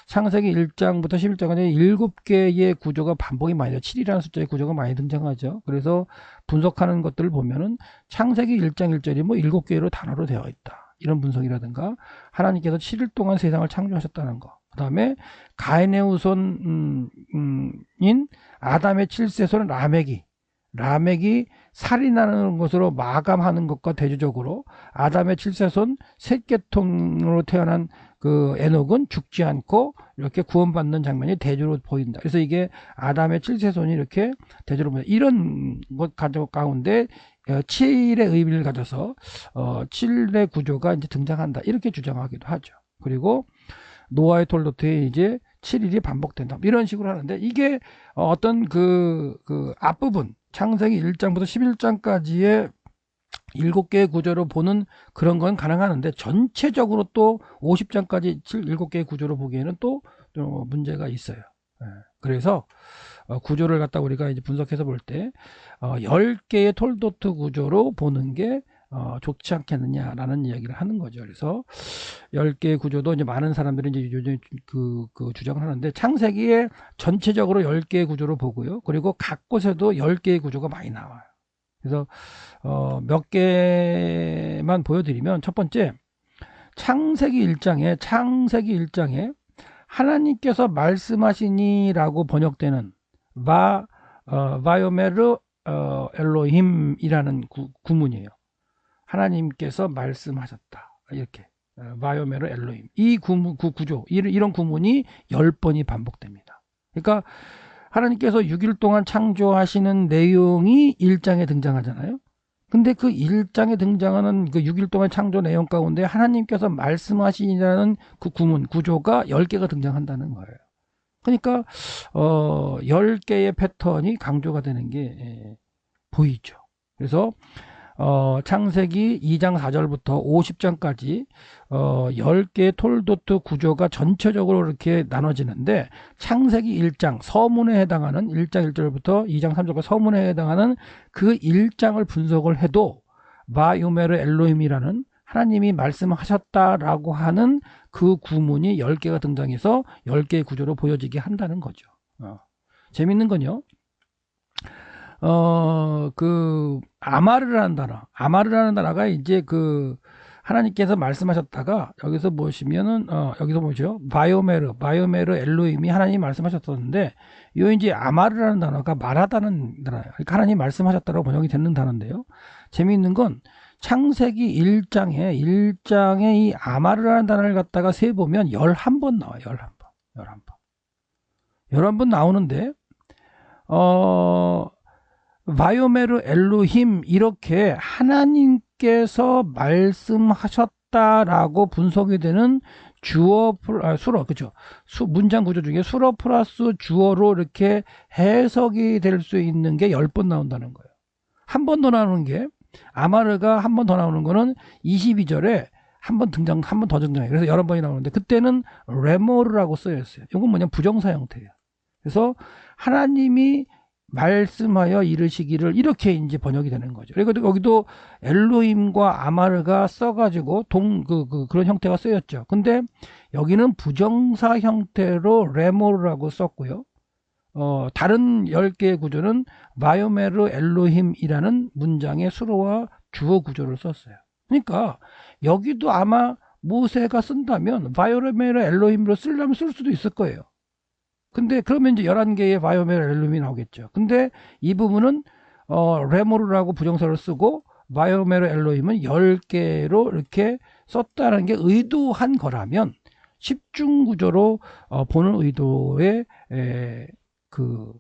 창세기 1장부터 11장까지 7개의 구조가 반복이 많이 돼요. 7이라는 숫자의 구조가 많이 등장하죠. 그래서 분석하는 것들을 보면은 창세기 1장 1절이 뭐 7개로 단어로 되어 있다, 이런 분석이라든가, 하나님께서 7일 동안 세상을 창조하셨다는 거, 그 다음에 가인의 후손인 아담의 7세손 라멕이 살인하는 것으로 마감하는 것과 대조적으로 아담의 7세손 셋계통으로 태어난 그 에녹은 죽지 않고 이렇게 구원받는 장면이 대조로 보인다. 그래서 이게 아담의 7세손이 이렇게 대조로 보인다. 이런 것 가운데 7의 의미를 가져서 7의 구조가 이제 등장한다, 이렇게 주장하기도 하죠. 그리고 노아의 톨도트에 이제 7일이 반복된다, 이런 식으로 하는데, 이게 어떤 그 앞부분 창세기 1장부터 11장까지의 7개의 구조로 보는 그런 건 가능하는데, 전체적으로 또 50장까지 7개의 구조로 보기에는 또 문제가 있어요. 그래서 구조를 갖다 우리가 이제 분석해서 볼 때 10개의 톨도트 구조로 보는 게 좋지 않겠느냐라는 이야기를 하는 거죠. 그래서 10개의 구조도 이제 많은 사람들이 이제 요즘 그 주장을 하는데, 창세기에 전체적으로 10개의 구조로 보고요. 그리고 각 곳에도 10개의 구조가 많이 나와요. 그래서 몇 개만 보여드리면, 첫 번째, 창세기 1장에 하나님께서 말씀하시니라고 번역되는 바요메르 엘로힘이라는 구문이에요. 하나님께서 말씀하셨다. 이렇게 바이오메르 엘로힘. 이 구조, 이런 구문이 10번이 반복됩니다. 그러니까 하나님께서 6일 동안 창조하시는 내용이 1장에 등장하잖아요. 근데 그 1장에 등장하는 그 6일 동안 창조 내용 가운데 하나님께서 말씀하시라는 그 구문, 구조가 10개가 등장한다는 거예요. 그러니까 10개의 패턴이 강조가 되는 게 보이죠. 그래서 창세기 2장 4절부터 50장까지 10개의 톨도트 구조가 전체적으로 이렇게 나눠지는데, 창세기 1장 서문에 해당하는 1장 1절부터 2장 3절까지 서문에 해당하는 그 1장을 분석을 해도 바요메르 엘로힘이라는 하나님이 말씀하셨다라고 하는 그 구문이 10개가 등장해서 10개의 구조로 보여지게 한다는 거죠. 재밌는 건요, 그 아마르라는 단어가 이제 그 하나님께서 말씀하셨다가 여기서 보시면은 여기서 뭐죠? 바이오메르 엘로힘이 하나님이 말씀하셨었는데, 요 이제 아마르라는 단어가 말하다는 단어예요. 그러니까 하나님이 말씀하셨다고 번역이 되는 단어인데요. 재미있는 건 창세기 1장에 이 아마르라는 단어를 갖다가 세 보면 11번 나와요. 11번 나오는데 바이오메르 엘로힘 이렇게 하나님께서 말씀하셨다라고 분석이 되는 주어 수어, 그죠? 문장 구조 중에 수어 플러스 주어로 이렇게 해석이 될 수 있는 게 10번 나온다는 거예요. 한 번 더 나오는 게, 아마르가 한 번 더 나오는 거는 22절에 한 번 더 등장해요. 그래서 11번이 나오는데, 그때는 레모르라고 쓰여 있어요. 이건 뭐냐, 부정사 형태예요. 그래서 하나님이 말씀하여 이르시기를, 이렇게 이제 번역이 되는 거죠. 그리고 여기도 엘로힘과 아마르가 써가지고 그런 형태가 쓰였죠. 근데 여기는 부정사 형태로 레모르라고 썼고요. 다른 10개의 구조는 바이오메르 엘로힘이라는 문장의 수로와 주어 구조를 썼어요. 그러니까 여기도 아마 모세가 쓴다면 바이오메르 엘로힘으로 쓰려면 쓸 수도 있을 거예요. 근데 그러면 이제 11개의 바이오메르 엘로힘이 나오겠죠. 근데 이 부분은 레모르라고 부정사를 쓰고 바이오메르 엘로힘은 10개로 이렇게 썼다는 게 의도한 거라면 10중 구조로 보는 의도의 그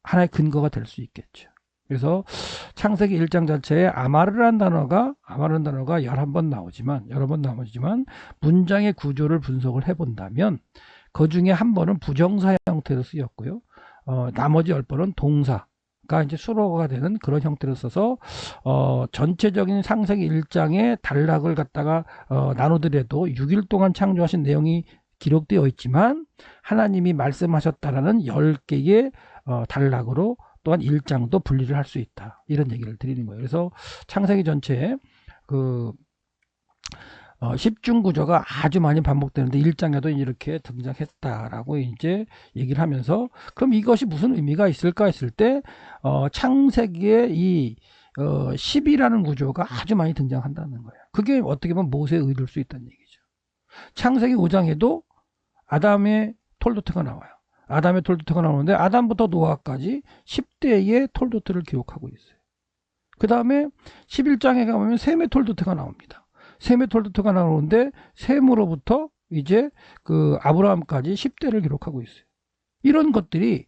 하나의 근거가 될 수 있겠죠. 그래서 창세기 1장 자체에 아마르라는 단어가 11번 나오지만, 여러 번 나오지만 문장의 구조를 분석을 해본다면 그 중에 한 번은 부정사 형태로 쓰였고요. 나머지 10번은 동사가 이제 수로가 되는 그런 형태로 써서 전체적인 창세기 1장의 단락을 갖다가 나누더라도 6일 동안 창조하신 내용이 기록되어 있지만 하나님이 말씀하셨다라는 10개의 단락으로 또한 1장도 분리를 할 수 있다, 이런 얘기를 드리는 거예요. 그래서 창세기 전체에 그 10중 구조가 아주 많이 반복되는데 1장에도 이렇게 등장했다라고 이제 얘기를 하면서, 그럼 이것이 무슨 의미가 있을까 했을 때 창세기에 이 10이라는 구조가 아주 많이 등장한다는 거예요. 그게 어떻게 보면 모세의 의도일 수 있다는 얘기죠. 창세기 5장에도 아담의 톨도트가 나와요. 아담의 톨도트가 나오는데 아담부터 노아까지 10대의 톨도트를 기록하고 있어요. 그 다음에 11장에 가보면 셈의 톨도트가 나옵니다. 셈의 톨도트가 나오는데 셈으로부터 이제 그 아브라함까지 10대를 기록하고 있어요. 이런 것들이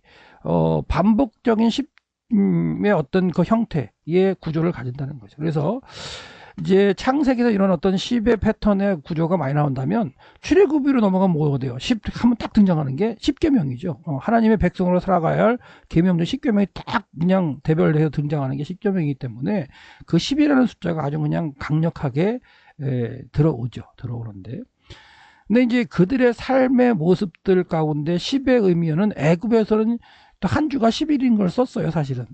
반복적인 10의 어떤 그 형태의 구조를 가진다는 거죠. 그래서 이제 창세기에서 이런 어떤 10의 패턴의 구조가 많이 나온다면 출애굽기로 넘어가면 뭐가 돼요? 10 하면 딱 등장하는 게 10계명이죠. 하나님의 백성으로 살아가야 할 계명 중 10계명이 딱 그냥 대별해서 등장하는 게 10계명이기 때문에 그 10이라는 숫자가 아주 그냥 강력하게 들어오는데, 근데 이제 그들의 삶의 모습들 가운데 10의 의미는 애굽에서는 또 한 주가 10일인 걸 썼어요, 사실은.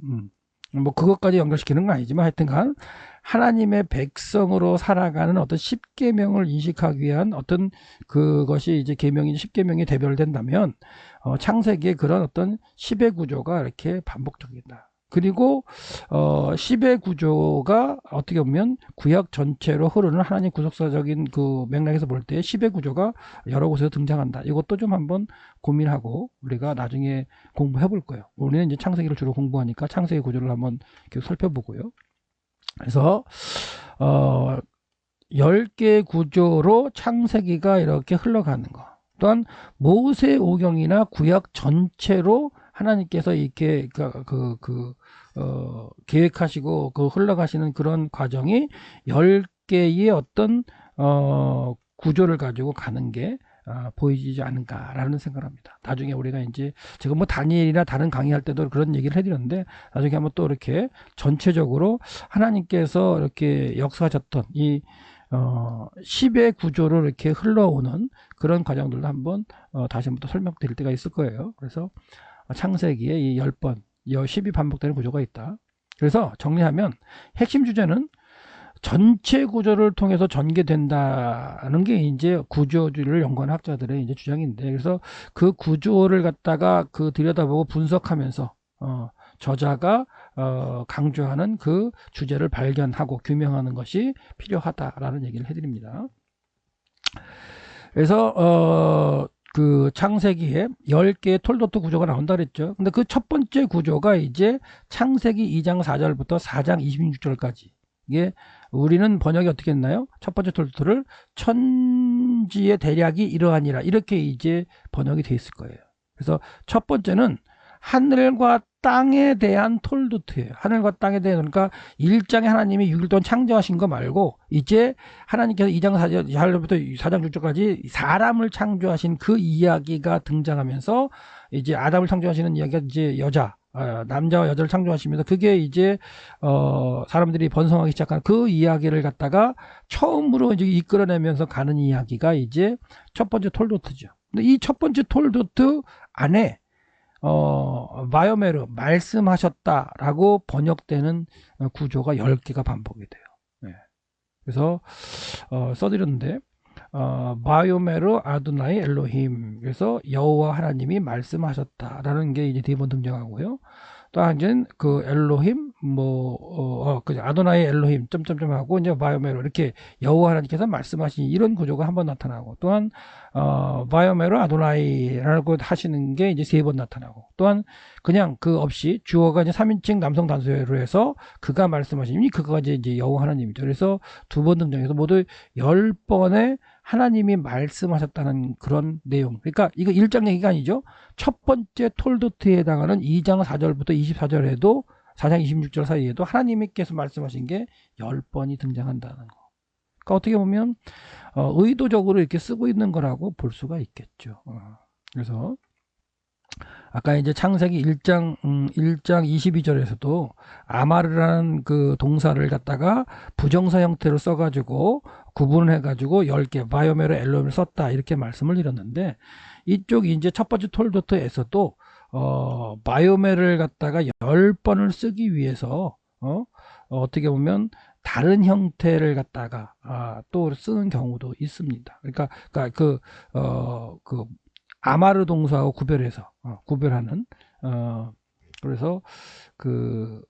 뭐 그것까지 연결시키는 건 아니지만 하여튼간 하나님의 백성으로 살아가는 어떤 10계명을 인식하기 위한 어떤 그것이 이제 계명이 10계명이 대별된다면 창세기에 그런 어떤 10의 구조가 이렇게 반복적이다. 그리고 10의 구조가 어떻게 보면 구약 전체로 흐르는 하나님 구속사적인 그 맥락에서 볼 때 10의 구조가 여러 곳에서 등장한다. 이것도 좀 한번 고민하고 우리가 나중에 공부해 볼 거예요. 우리는 이제 창세기를 주로 공부하니까 창세기 구조를 한번 계속 살펴보고요. 그래서 10개의 구조로 창세기가 이렇게 흘러가는 거. 또한 모세오경이나 구약 전체로 하나님께서 이렇게 계획하시고 흘러가시는 그런 과정이 10개의 어떤 구조를 가지고 가는 게 보이지 않을까라는 생각을 합니다. 나중에 우리가 이제 지금 뭐 다니엘이나 다른 강의할 때도 그런 얘기를 해드렸는데, 나중에 한번 또 이렇게 전체적으로 하나님께서 이렇게 역사하셨던 이 10의 구조로 이렇게 흘러오는 그런 과정들도 한번 다시 한번 또 설명드릴 때가 있을 거예요. 그래서 창세기에 이 10번, 이 10이 반복되는 구조가 있다. 그래서 정리하면 핵심 주제는 전체 구조를 통해서 전개된다는 게 이제 구조주의를 연구하는 학자들의 이제 주장인데, 그래서 그 구조를 갖다가 들여다보고 분석하면서 저자가 강조하는 그 주제를 발견하고 규명하는 것이 필요하다라는 얘기를 해드립니다. 그래서 그 창세기에 10개의 톨도트 구조가 나온다 그랬죠. 근데 그 첫 번째 구조가 이제 창세기 2장 4절부터 4장 26절까지. 이게 우리는 번역이 어떻게 했나요? 첫 번째 톨도트를 천지의 대략이 이러하니라, 이렇게 이제 번역이 돼 있을 거예요. 그래서 첫 번째는 하늘과 땅에 대한 톨도트예요. 하늘과 땅에 대한, 그러니까 1장에 하나님이 6일 동안 창조하신 거 말고 이제 하나님께서 2장 4절부터 4장 6절까지 사람을 창조하신 그 이야기가 등장하면서, 이제 아담을 창조하시는 이야기가 이제 남자와 여자를 창조하시면서 그게 이제 사람들이 번성하기 시작한 그 이야기를 갖다가 처음으로 이제 이끌어내면서 가는 이야기가 이제 첫 번째 톨도트죠. 근데 이 첫 번째 톨도트 안에 바요메르 말씀하셨다라고 번역되는 구조가 10개가 반복이 돼요. 네. 그래서 써드렸는데 바요메르 아도나이 엘로힘, 그래서 여호와 하나님이 말씀하셨다라는 게 이제 네 번 등장하고요. 또 한전 그 엘로힘 아도나이 엘로힘 점점점 하고 이제 바요메르, 이렇게 여호와 하나님께서 말씀하신 이런 구조가 한 번 나타나고, 또한 바요메르 아도나이라고 하시는 게 이제 3번 나타나고, 또한 그냥 그 없이 주어가 이제 3인칭 남성 단수로 해서 그가 말씀하시니 그가 이제 여호와 하나님이죠. 그래서 2번 등장해서 모두 10번의 하나님이 말씀하셨다는 그런 내용. 그러니까 이거 1장 얘기가 아니죠. 첫 번째 톨도트에 해당하는 2장 4절부터 24절에도 4장 26절 사이에도 하나님께서 말씀하신 게 10번이 등장한다는 거. 그러니까 어떻게 보면 의도적으로 이렇게 쓰고 있는 거라고 볼 수가 있겠죠. 그래서 아까 이제 창세기 1장 22절에서도 아마르라는 그 동사를 갖다가 부정사 형태로 써가지고 구분을 해가지고 10개 바요메르 엘로힘을 썼다, 이렇게 말씀을 드렸는데, 이쪽 이제 첫 번째 톨도트에서도 바요메르를 갖다가 10번을 쓰기 위해서 어떻게 보면 다른 형태를 갖다가 또 쓰는 경우도 있습니다. 그러니까 그 아마르 동사하고 구별해서 구별하는, 그래서 그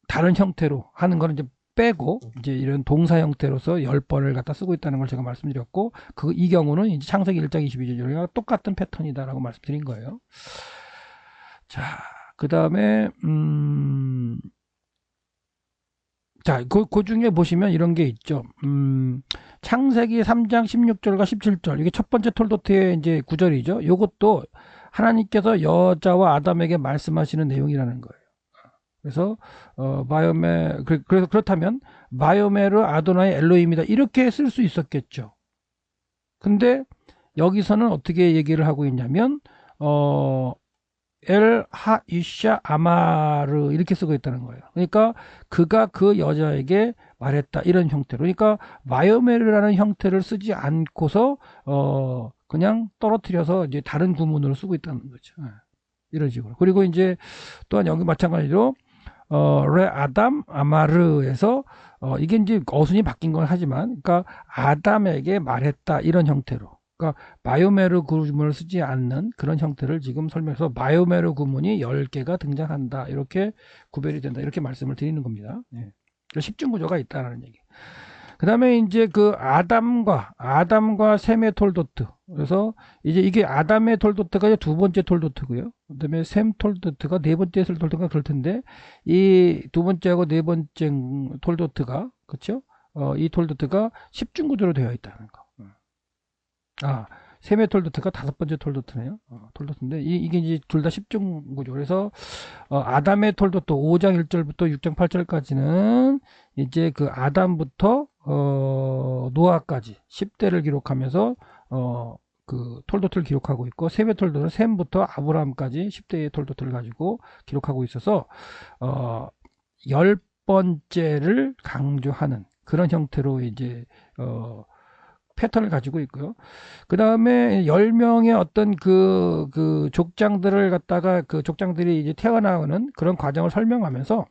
다른 형태로 하는 거는 이제 빼고 이제 이런 동사 형태로서 10번을 갖다 쓰고 있다는 걸 제가 말씀드렸고, 이 경우는 이제 창세기 1장 22절과 똑같은 패턴이다라고 말씀드린 거예요. 자, 그 다음에 자, 그 중에 보시면 이런 게 있죠. 창세기 3장 16절과 17절, 이게 첫 번째 톨도트의 이제 구절이죠. 이것도 하나님께서 여자와 아담에게 말씀하시는 내용이라는 거예요. 그래서 그래서 그렇다면 바요메르 아도나이 엘로힘이다, 이렇게 쓸 수 있었겠죠. 근데 여기서는 어떻게 얘기를 하고 있냐면 엘 하이샤 아마르, 이렇게 쓰고 있다는 거예요. 그러니까 그가 그 여자에게 말했다, 이런 형태로. 그러니까 바요메르라는 형태를 쓰지 않고서 그냥 떨어뜨려서 이제 다른 구문으로 쓰고 있다는 거죠. 이런 식으로. 그리고 이제 또한 여기 마찬가지로 레 아담 아마르에서 이게 이제 어순이 바뀐 건 하지만, 그러니까 아담에게 말했다, 이런 형태로. 그러니까 바요메르 구문을 쓰지 않는 그런 형태를 지금 설명해서 바요메르 구문이 10개가 등장한다, 이렇게 구별이 된다, 이렇게 말씀을 드리는 겁니다. 예. 10중 구조가 있다는 얘기. 그 다음에 이제 그 아담과 셈의 톨도트. 그래서 이제 이게 아담의 톨도트가 이제 두 번째 톨도트고요. 그 다음에 셈 톨도트가 네 번째 톨도트가 그럴 텐데, 이 두 번째하고 네 번째 톨도트가, 그렇죠? 이 톨도트가 10중 구조로 되어 있다는 거. 세메 톨도트가 5번째 톨도트네요. 톨도트인데 이게 이제 둘 다 10중 구조. 그래서 아담의 톨도트 5장 1절부터 6장 8절까지는 이제 그 아담부터 노아까지 10대를 기록하면서 그 톨도트를 기록하고 있고, 세메 톨도트는 셈부터 아브라함까지 10대의 톨도트를 가지고 기록하고 있어서 10번째를 강조하는 그런 형태로 이제 패턴을 가지고 있고요. 그 다음에 10명의 어떤 그 족장들을 갖다가 그 족장들이 이제 태어나는 그런 과정을 설명하면서,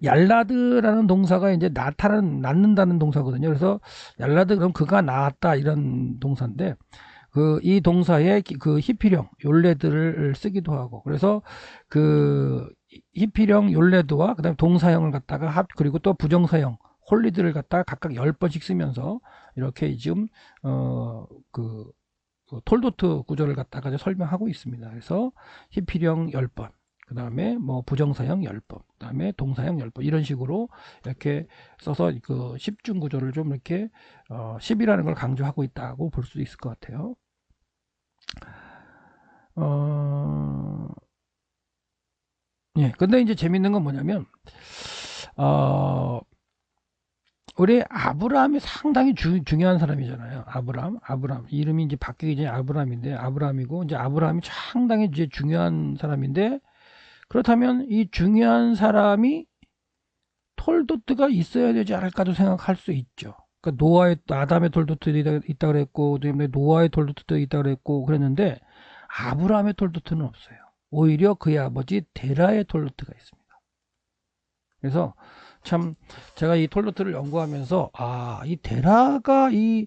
얄라드라는 동사가 이제 낳는다는 동사거든요. 그래서 얄라드 그럼 그가 낳았다 이런 동사인데, 이 동사에 그 히피령 욜레드를 쓰기도 하고, 그래서 그 히피령 욜레드와 그다음에 동사형을 갖다가 그리고 또 부정사형 홀리드를 갖다가 각각 10번씩 쓰면서 이렇게 지금 그 톨도트 구조를 갖다가 설명하고 있습니다. 그래서 히피령 10번, 그 다음에 뭐 부정사형 10번, 그 다음에 동사형 10번, 이런 식으로 이렇게 써서 그 10중 구조를 좀 이렇게 10이라는 걸 강조하고 있다고 볼 수 있을 것 같아요. 예, 근데 이제 재밌는 건 뭐냐면, 우리 아브라함이 상당히 중요한 사람이잖아요. 아브라함 이름이 이제 바뀌기 전에 아브라함인데, 아브라함이고 이제 아브라함이 상당히 이제 중요한 사람인데, 그렇다면 이 중요한 사람이 톨도트가 있어야 되지 않을까도 생각할 수 있죠. 그러니까 노아의 아담의 톨도트도 있다 그랬고, 그다음에 노아의 톨도트도 있다 그랬고 그랬는데, 아브라함의 톨도트는 없어요. 오히려 그의 아버지 데라의 톨도트가 있습니다. 그래서 참 제가 이 톨도트를 연구하면서 이 데라가 이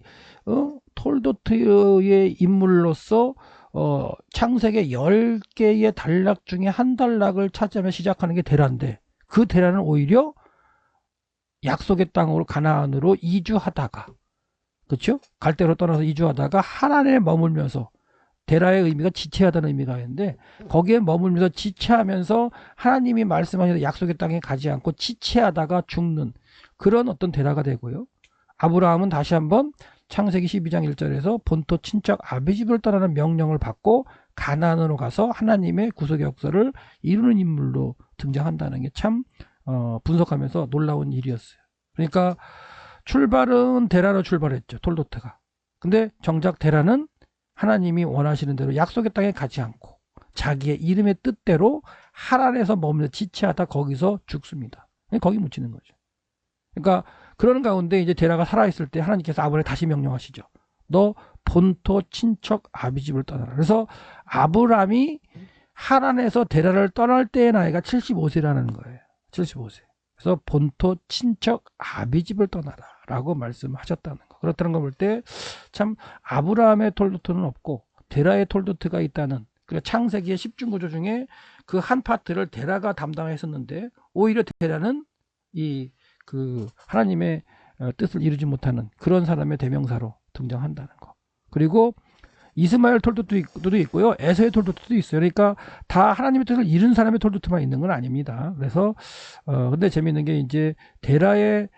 톨도트의 인물로서 창세기 10개의 단락 중에 한 단락을 차지하며 시작하는 게 데라인데, 그 데라는 오히려 약속의 땅으로 가나안으로 이주하다가, 그렇죠? 갈대로 떠나서 이주하다가 하나님에 머물면서, 데라의 의미가 지체하다는 의미가 있는데, 거기에 머물면서 지체하면서 하나님이 말씀하셔서 약속의 땅에 가지 않고 지체하다가 죽는 그런 어떤 데라가 되고요. 아브라함은 다시 한번 창세기 12장 1절에서 본토 친척 아비집을 떠나는 명령을 받고 가나안으로 가서 하나님의 구속의 역사를 이루는 인물로 등장한다는 게 참 분석하면서 놀라운 일이었어요. 그러니까 출발은 데라로 출발했죠, 톨도트가. 근데 정작 데라는 하나님이 원하시는 대로 약속의 땅에 가지 않고 자기의 이름의 뜻대로 하란에서 머물러 지체하다 거기서 죽습니다. 거기 묻히는 거죠. 그러니까 그러는 가운데 이제 데라가 살아있을 때 하나님께서 아브라함에 다시 명령하시죠. 너 본토 친척 아비집을 떠나라. 그래서 아브라함이 하란에서 데라를 떠날 때의 나이가 75세라는 거예요. 75세. 그래서 본토 친척 아비집을 떠나라 라고 말씀하셨다는 거. 그렇다는 걸 볼 때 참 아브라함의 톨도트는 없고 데라의 톨도트가 있다는, 그러니까 창세기의 10중 구조 중에 그 한 파트를 데라가 담당했었는데, 오히려 데라는 그 하나님의 뜻을 이루지 못하는 그런 사람의 대명사로 등장한다는 거. 그리고 이스마엘 톨도트도 있고요, 에서의 톨도트도 있어요. 그러니까 다 하나님의 뜻을 이룬 사람의 톨도트만 있는 건 아닙니다. 그래서 근데 재미있는 게 이제 데라의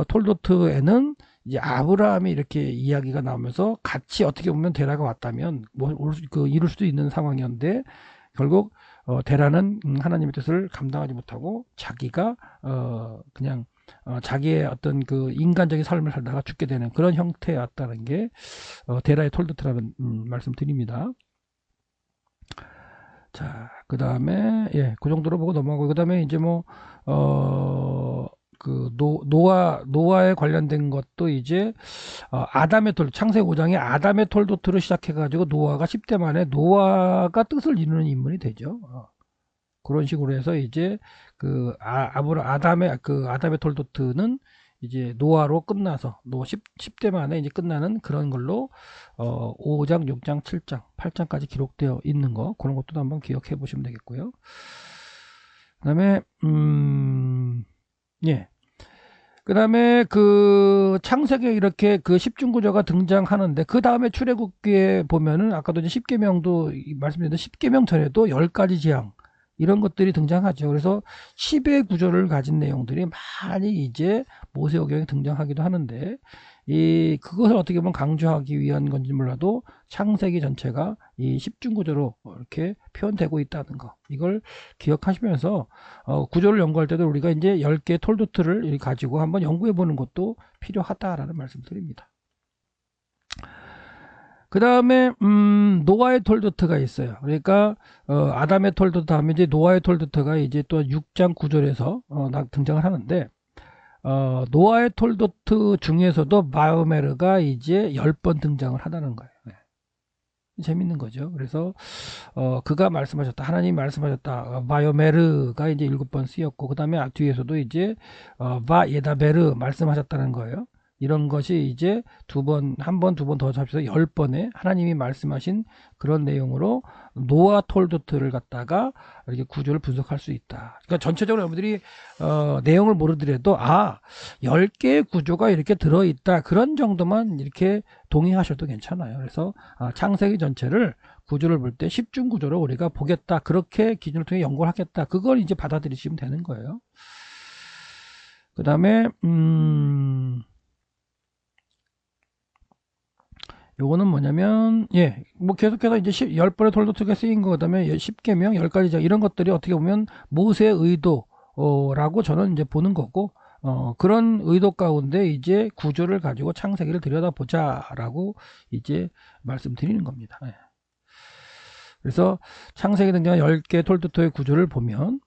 톨도트에는 이제 아브라함이 이렇게 이야기가 나오면서 같이 어떻게 보면 데라가 왔다면 이룰 수도 있는 상황이었는데, 결국 데라는 하나님의 뜻을 감당하지 못하고 자기가 그냥 자기의 어떤 그 인간적인 삶을 살다가 죽게 되는 그런 형태였다는 게 데라의 톨도트라는 말씀드립니다. 자, 그 다음에 그 정도로 보고 넘어가고, 그 다음에 이제 노아에 관련된 것도 이제 아담의 창세기 5장에 아담의 톨도트로 시작해가지고 노아가 10대 만에 노아가 뜻을 이루는 인물이 되죠. 그런 식으로 해서 이제 아담의 톨도트는 이제 노아로 끝나서 10대 만에 이제 끝나는 그런 걸로 5장, 6장, 7장, 8장까지 기록되어 있는 거, 그런 것도 한번 기억해 보시면 되겠고요. 그다음에 그 다음에 그 창세기에 이렇게 그 10중 구조가 등장하는데, 그 다음에 출애굽기에 보면은 아까도 이제 10계명도 말씀드렸는데, 10계명 전에도 10가지 재앙이 이런 것들이 등장하죠. 그래서 10의 구조를 가진 내용들이 많이 이제 모세오경에 등장하기도 하는데, 그것을 어떻게 보면 강조하기 위한 건지 몰라도 창세기 전체가 이 10중 구조로 이렇게 표현되고 있다는 거, 이걸 기억하시면서 구조를 연구할 때도 우리가 이제 10개의 톨도트를 가지고 한번 연구해 보는 것도 필요하다라는 말씀 드립니다. 그 다음에 노아의 톨도트가 있어요. 그러니까 아담의 톨도트 다음에 이제 노아의 톨도트가 이제 또 6장 9절에서 등장을 하는데, 노아의 톨도트 중에서도 바요메르가 이제 10번 등장을 하다는 거예요. 네. 재밌는 거죠. 그래서 그가 말씀하셨다, 하나님이 말씀하셨다, 바요메르가 이제 7번 쓰였고, 그 다음에 뒤에서도 이제 바예다베르 말씀하셨다는 거예요. 이런 것이 이제 한 번, 두 번 더 합쳐서 10번에 하나님이 말씀하신 그런 내용으로 노아 톨도트를 갖다가 이렇게 구조를 분석할 수 있다. 그러니까 전체적으로 여러분들이 내용을 모르더라도 10개의 구조가 이렇게 들어있다, 그런 정도만 이렇게 동의하셔도 괜찮아요. 그래서 창세기 전체를 구조를 볼 때 10중 구조로 우리가 보겠다, 그렇게 기준을 통해 연구를 하겠다, 그걸 이제 받아들이시면 되는 거예요. 그 다음에 요거는 뭐냐면, 뭐 계속해서 이제 10번의 톨도트가 쓰인 거, 그다음에 10계명, 10가지 이런 것들이 어떻게 보면 모세의 의도라고 저는 이제 보는 거고, 그런 의도 가운데 이제 구조를 가지고 창세기를 들여다보자라고 이제 말씀드리는 겁니다. 그래서 창세기 등장한 10개 톨도트의 구조를 보면,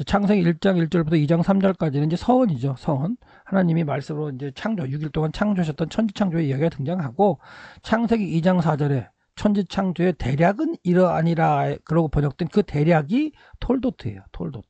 창세기 1장 1절부터 2장 3절까지는 이제 서원이죠. 서원. 하나님이 말씀으로 이제 6일 동안 창조하셨던 천지창조의 이야기가 등장하고, 창세기 2장 4절에 천지창조의 대략은 이러하니라 그러고 번역된 그 대략이 톨도트예요. 톨도트.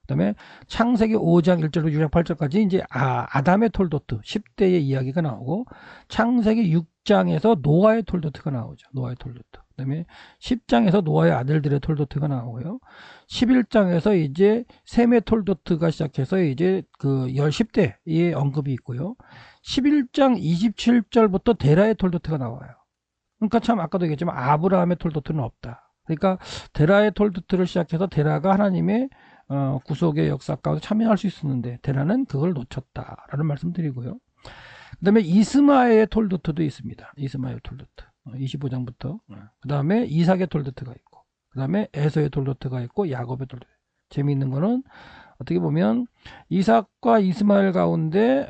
그 다음에 창세기 5장 1절부터 6장 8절까지 이제 아담의 톨도트 10대의 이야기가 나오고, 창세기 6장에서 노아의 톨도트가 나오죠. 노아의 톨도트. 그 다음에 10장에서 노아의 아들들의 톨도트가 나오고요. 11장에서 이제 셈의 톨도트가 시작해서 이제 그 10대의 언급이 있고요. 11장 27절부터 데라의 톨도트가 나와요. 그러니까 참 아까도 얘기했지만 아브라함의 톨도트는 없다. 그러니까 데라의 톨도트를 시작해서 데라가 하나님의 구속의 역사 가운데 참여할 수 있었는데 데라는 그걸 놓쳤다라는 말씀 드리고요. 그 다음에 이스마엘의 톨도트도 있습니다. 이스마엘 톨도트 25장부터. 그 다음에 이삭의 톨도트가 있고, 그 다음에 에서의 톨도트가 있고, 야곱의 톨도트. 재미있는 거는 어떻게 보면 이삭과 이스마엘 가운데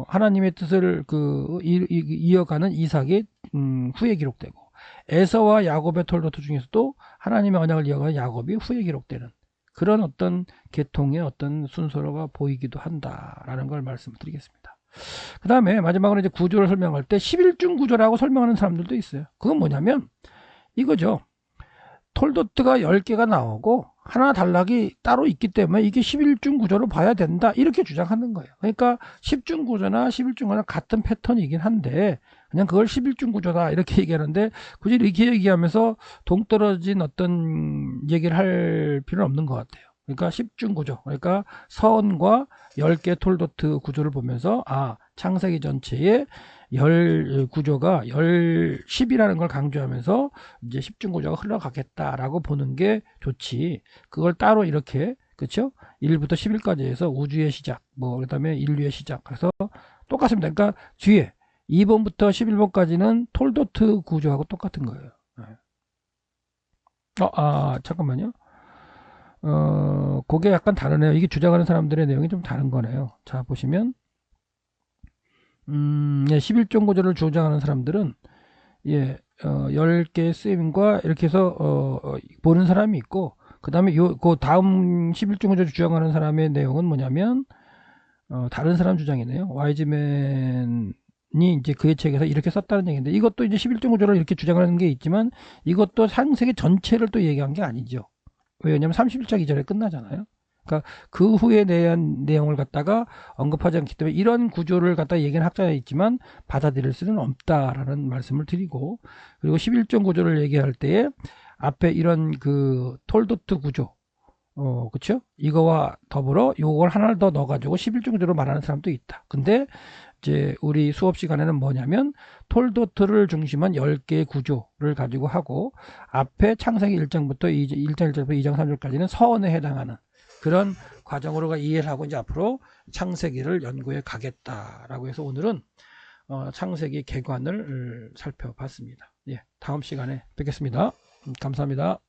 하나님의 뜻을 이어가는 이삭이 후에 기록되고, 에서와 야곱의 톨도트 중에서도 하나님의 언약을 이어가는 야곱이 후에 기록되는 그런 어떤 계통의 어떤 순서가 보이기도 한다라는 걸 말씀드리겠습니다. 그 다음에 마지막으로 이제 구조를 설명할 때 11중 구조라고 설명하는 사람들도 있어요. 그건 뭐냐면 이거죠. 톨도트가 10개가 나오고 하나 단락이 따로 있기 때문에 이게 11중 구조로 봐야 된다, 이렇게 주장하는 거예요. 그러니까 10중 구조나 11중 구조나 같은 패턴이긴 한데 그냥 그걸 11중 구조다 이렇게 얘기하는데, 굳이 이렇게 얘기하면서 동떨어진 어떤 얘기를 할 필요는 없는 것 같아요. 그러니까 10중 구조, 그러니까 서원과 10개 톨도트 구조를 보면서 창세기 전체의 구조가 10이라는 걸 강조하면서 이제 10중 구조가 흘러가겠다라고 보는 게 좋지, 그걸 따로 이렇게, 그렇죠? 1부터 11까지 해서 우주의 시작, 그 다음에 인류의 시작, 그래서 똑같습니다. 그러니까 뒤에 2번부터 11번까지는 톨도트 구조하고 똑같은 거예요. 잠깐만요. 그게 약간 다르네요. 이게 주장하는 사람들의 내용이 좀 다른 거네요. 자, 보시면 11종 구조를 주장하는 사람들은 10개 쓰임과 이렇게 해서 보는 사람이 있고, 그 다음에 그 다음 11종 구조를 주장하는 사람의 내용은 뭐냐면 다른 사람 주장이네요. 와이즈맨이 이제 그의 책에서 이렇게 썼다는 얘기인데, 이것도 이제 11종 구조를 이렇게 주장하는 게 있지만 이것도 창세기 전체를 또 얘기한 게 아니죠. 왜냐면 31장 2절에 끝나잖아요. 그러니까 그 후에 대한 내용을 갖다가 언급하지 않기 때문에 이런 구조를 갖다 얘기하는 학자가 있지만 받아들일 수는 없다라는 말씀을 드리고, 그리고 11종 구조를 얘기할 때에 앞에 이런 그 톨도트 구조, 그쵸? 이거와 더불어 요걸 하나를 더 넣어가지고 11종 구조로 말하는 사람도 있다. 근데 이제 우리 수업 시간에는 뭐냐면 톨도트를 중심한 10개의 구조를 가지고 하고 앞에 창세기 1장부터 1장 1절부터 2장 3절까지는 서원에 해당하는 그런 과정으로 이해를 하고 이제 앞으로 창세기를 연구해 가겠다라고 해서 오늘은 창세기 개관을 살펴봤습니다. 예, 다음 시간에 뵙겠습니다. 감사합니다.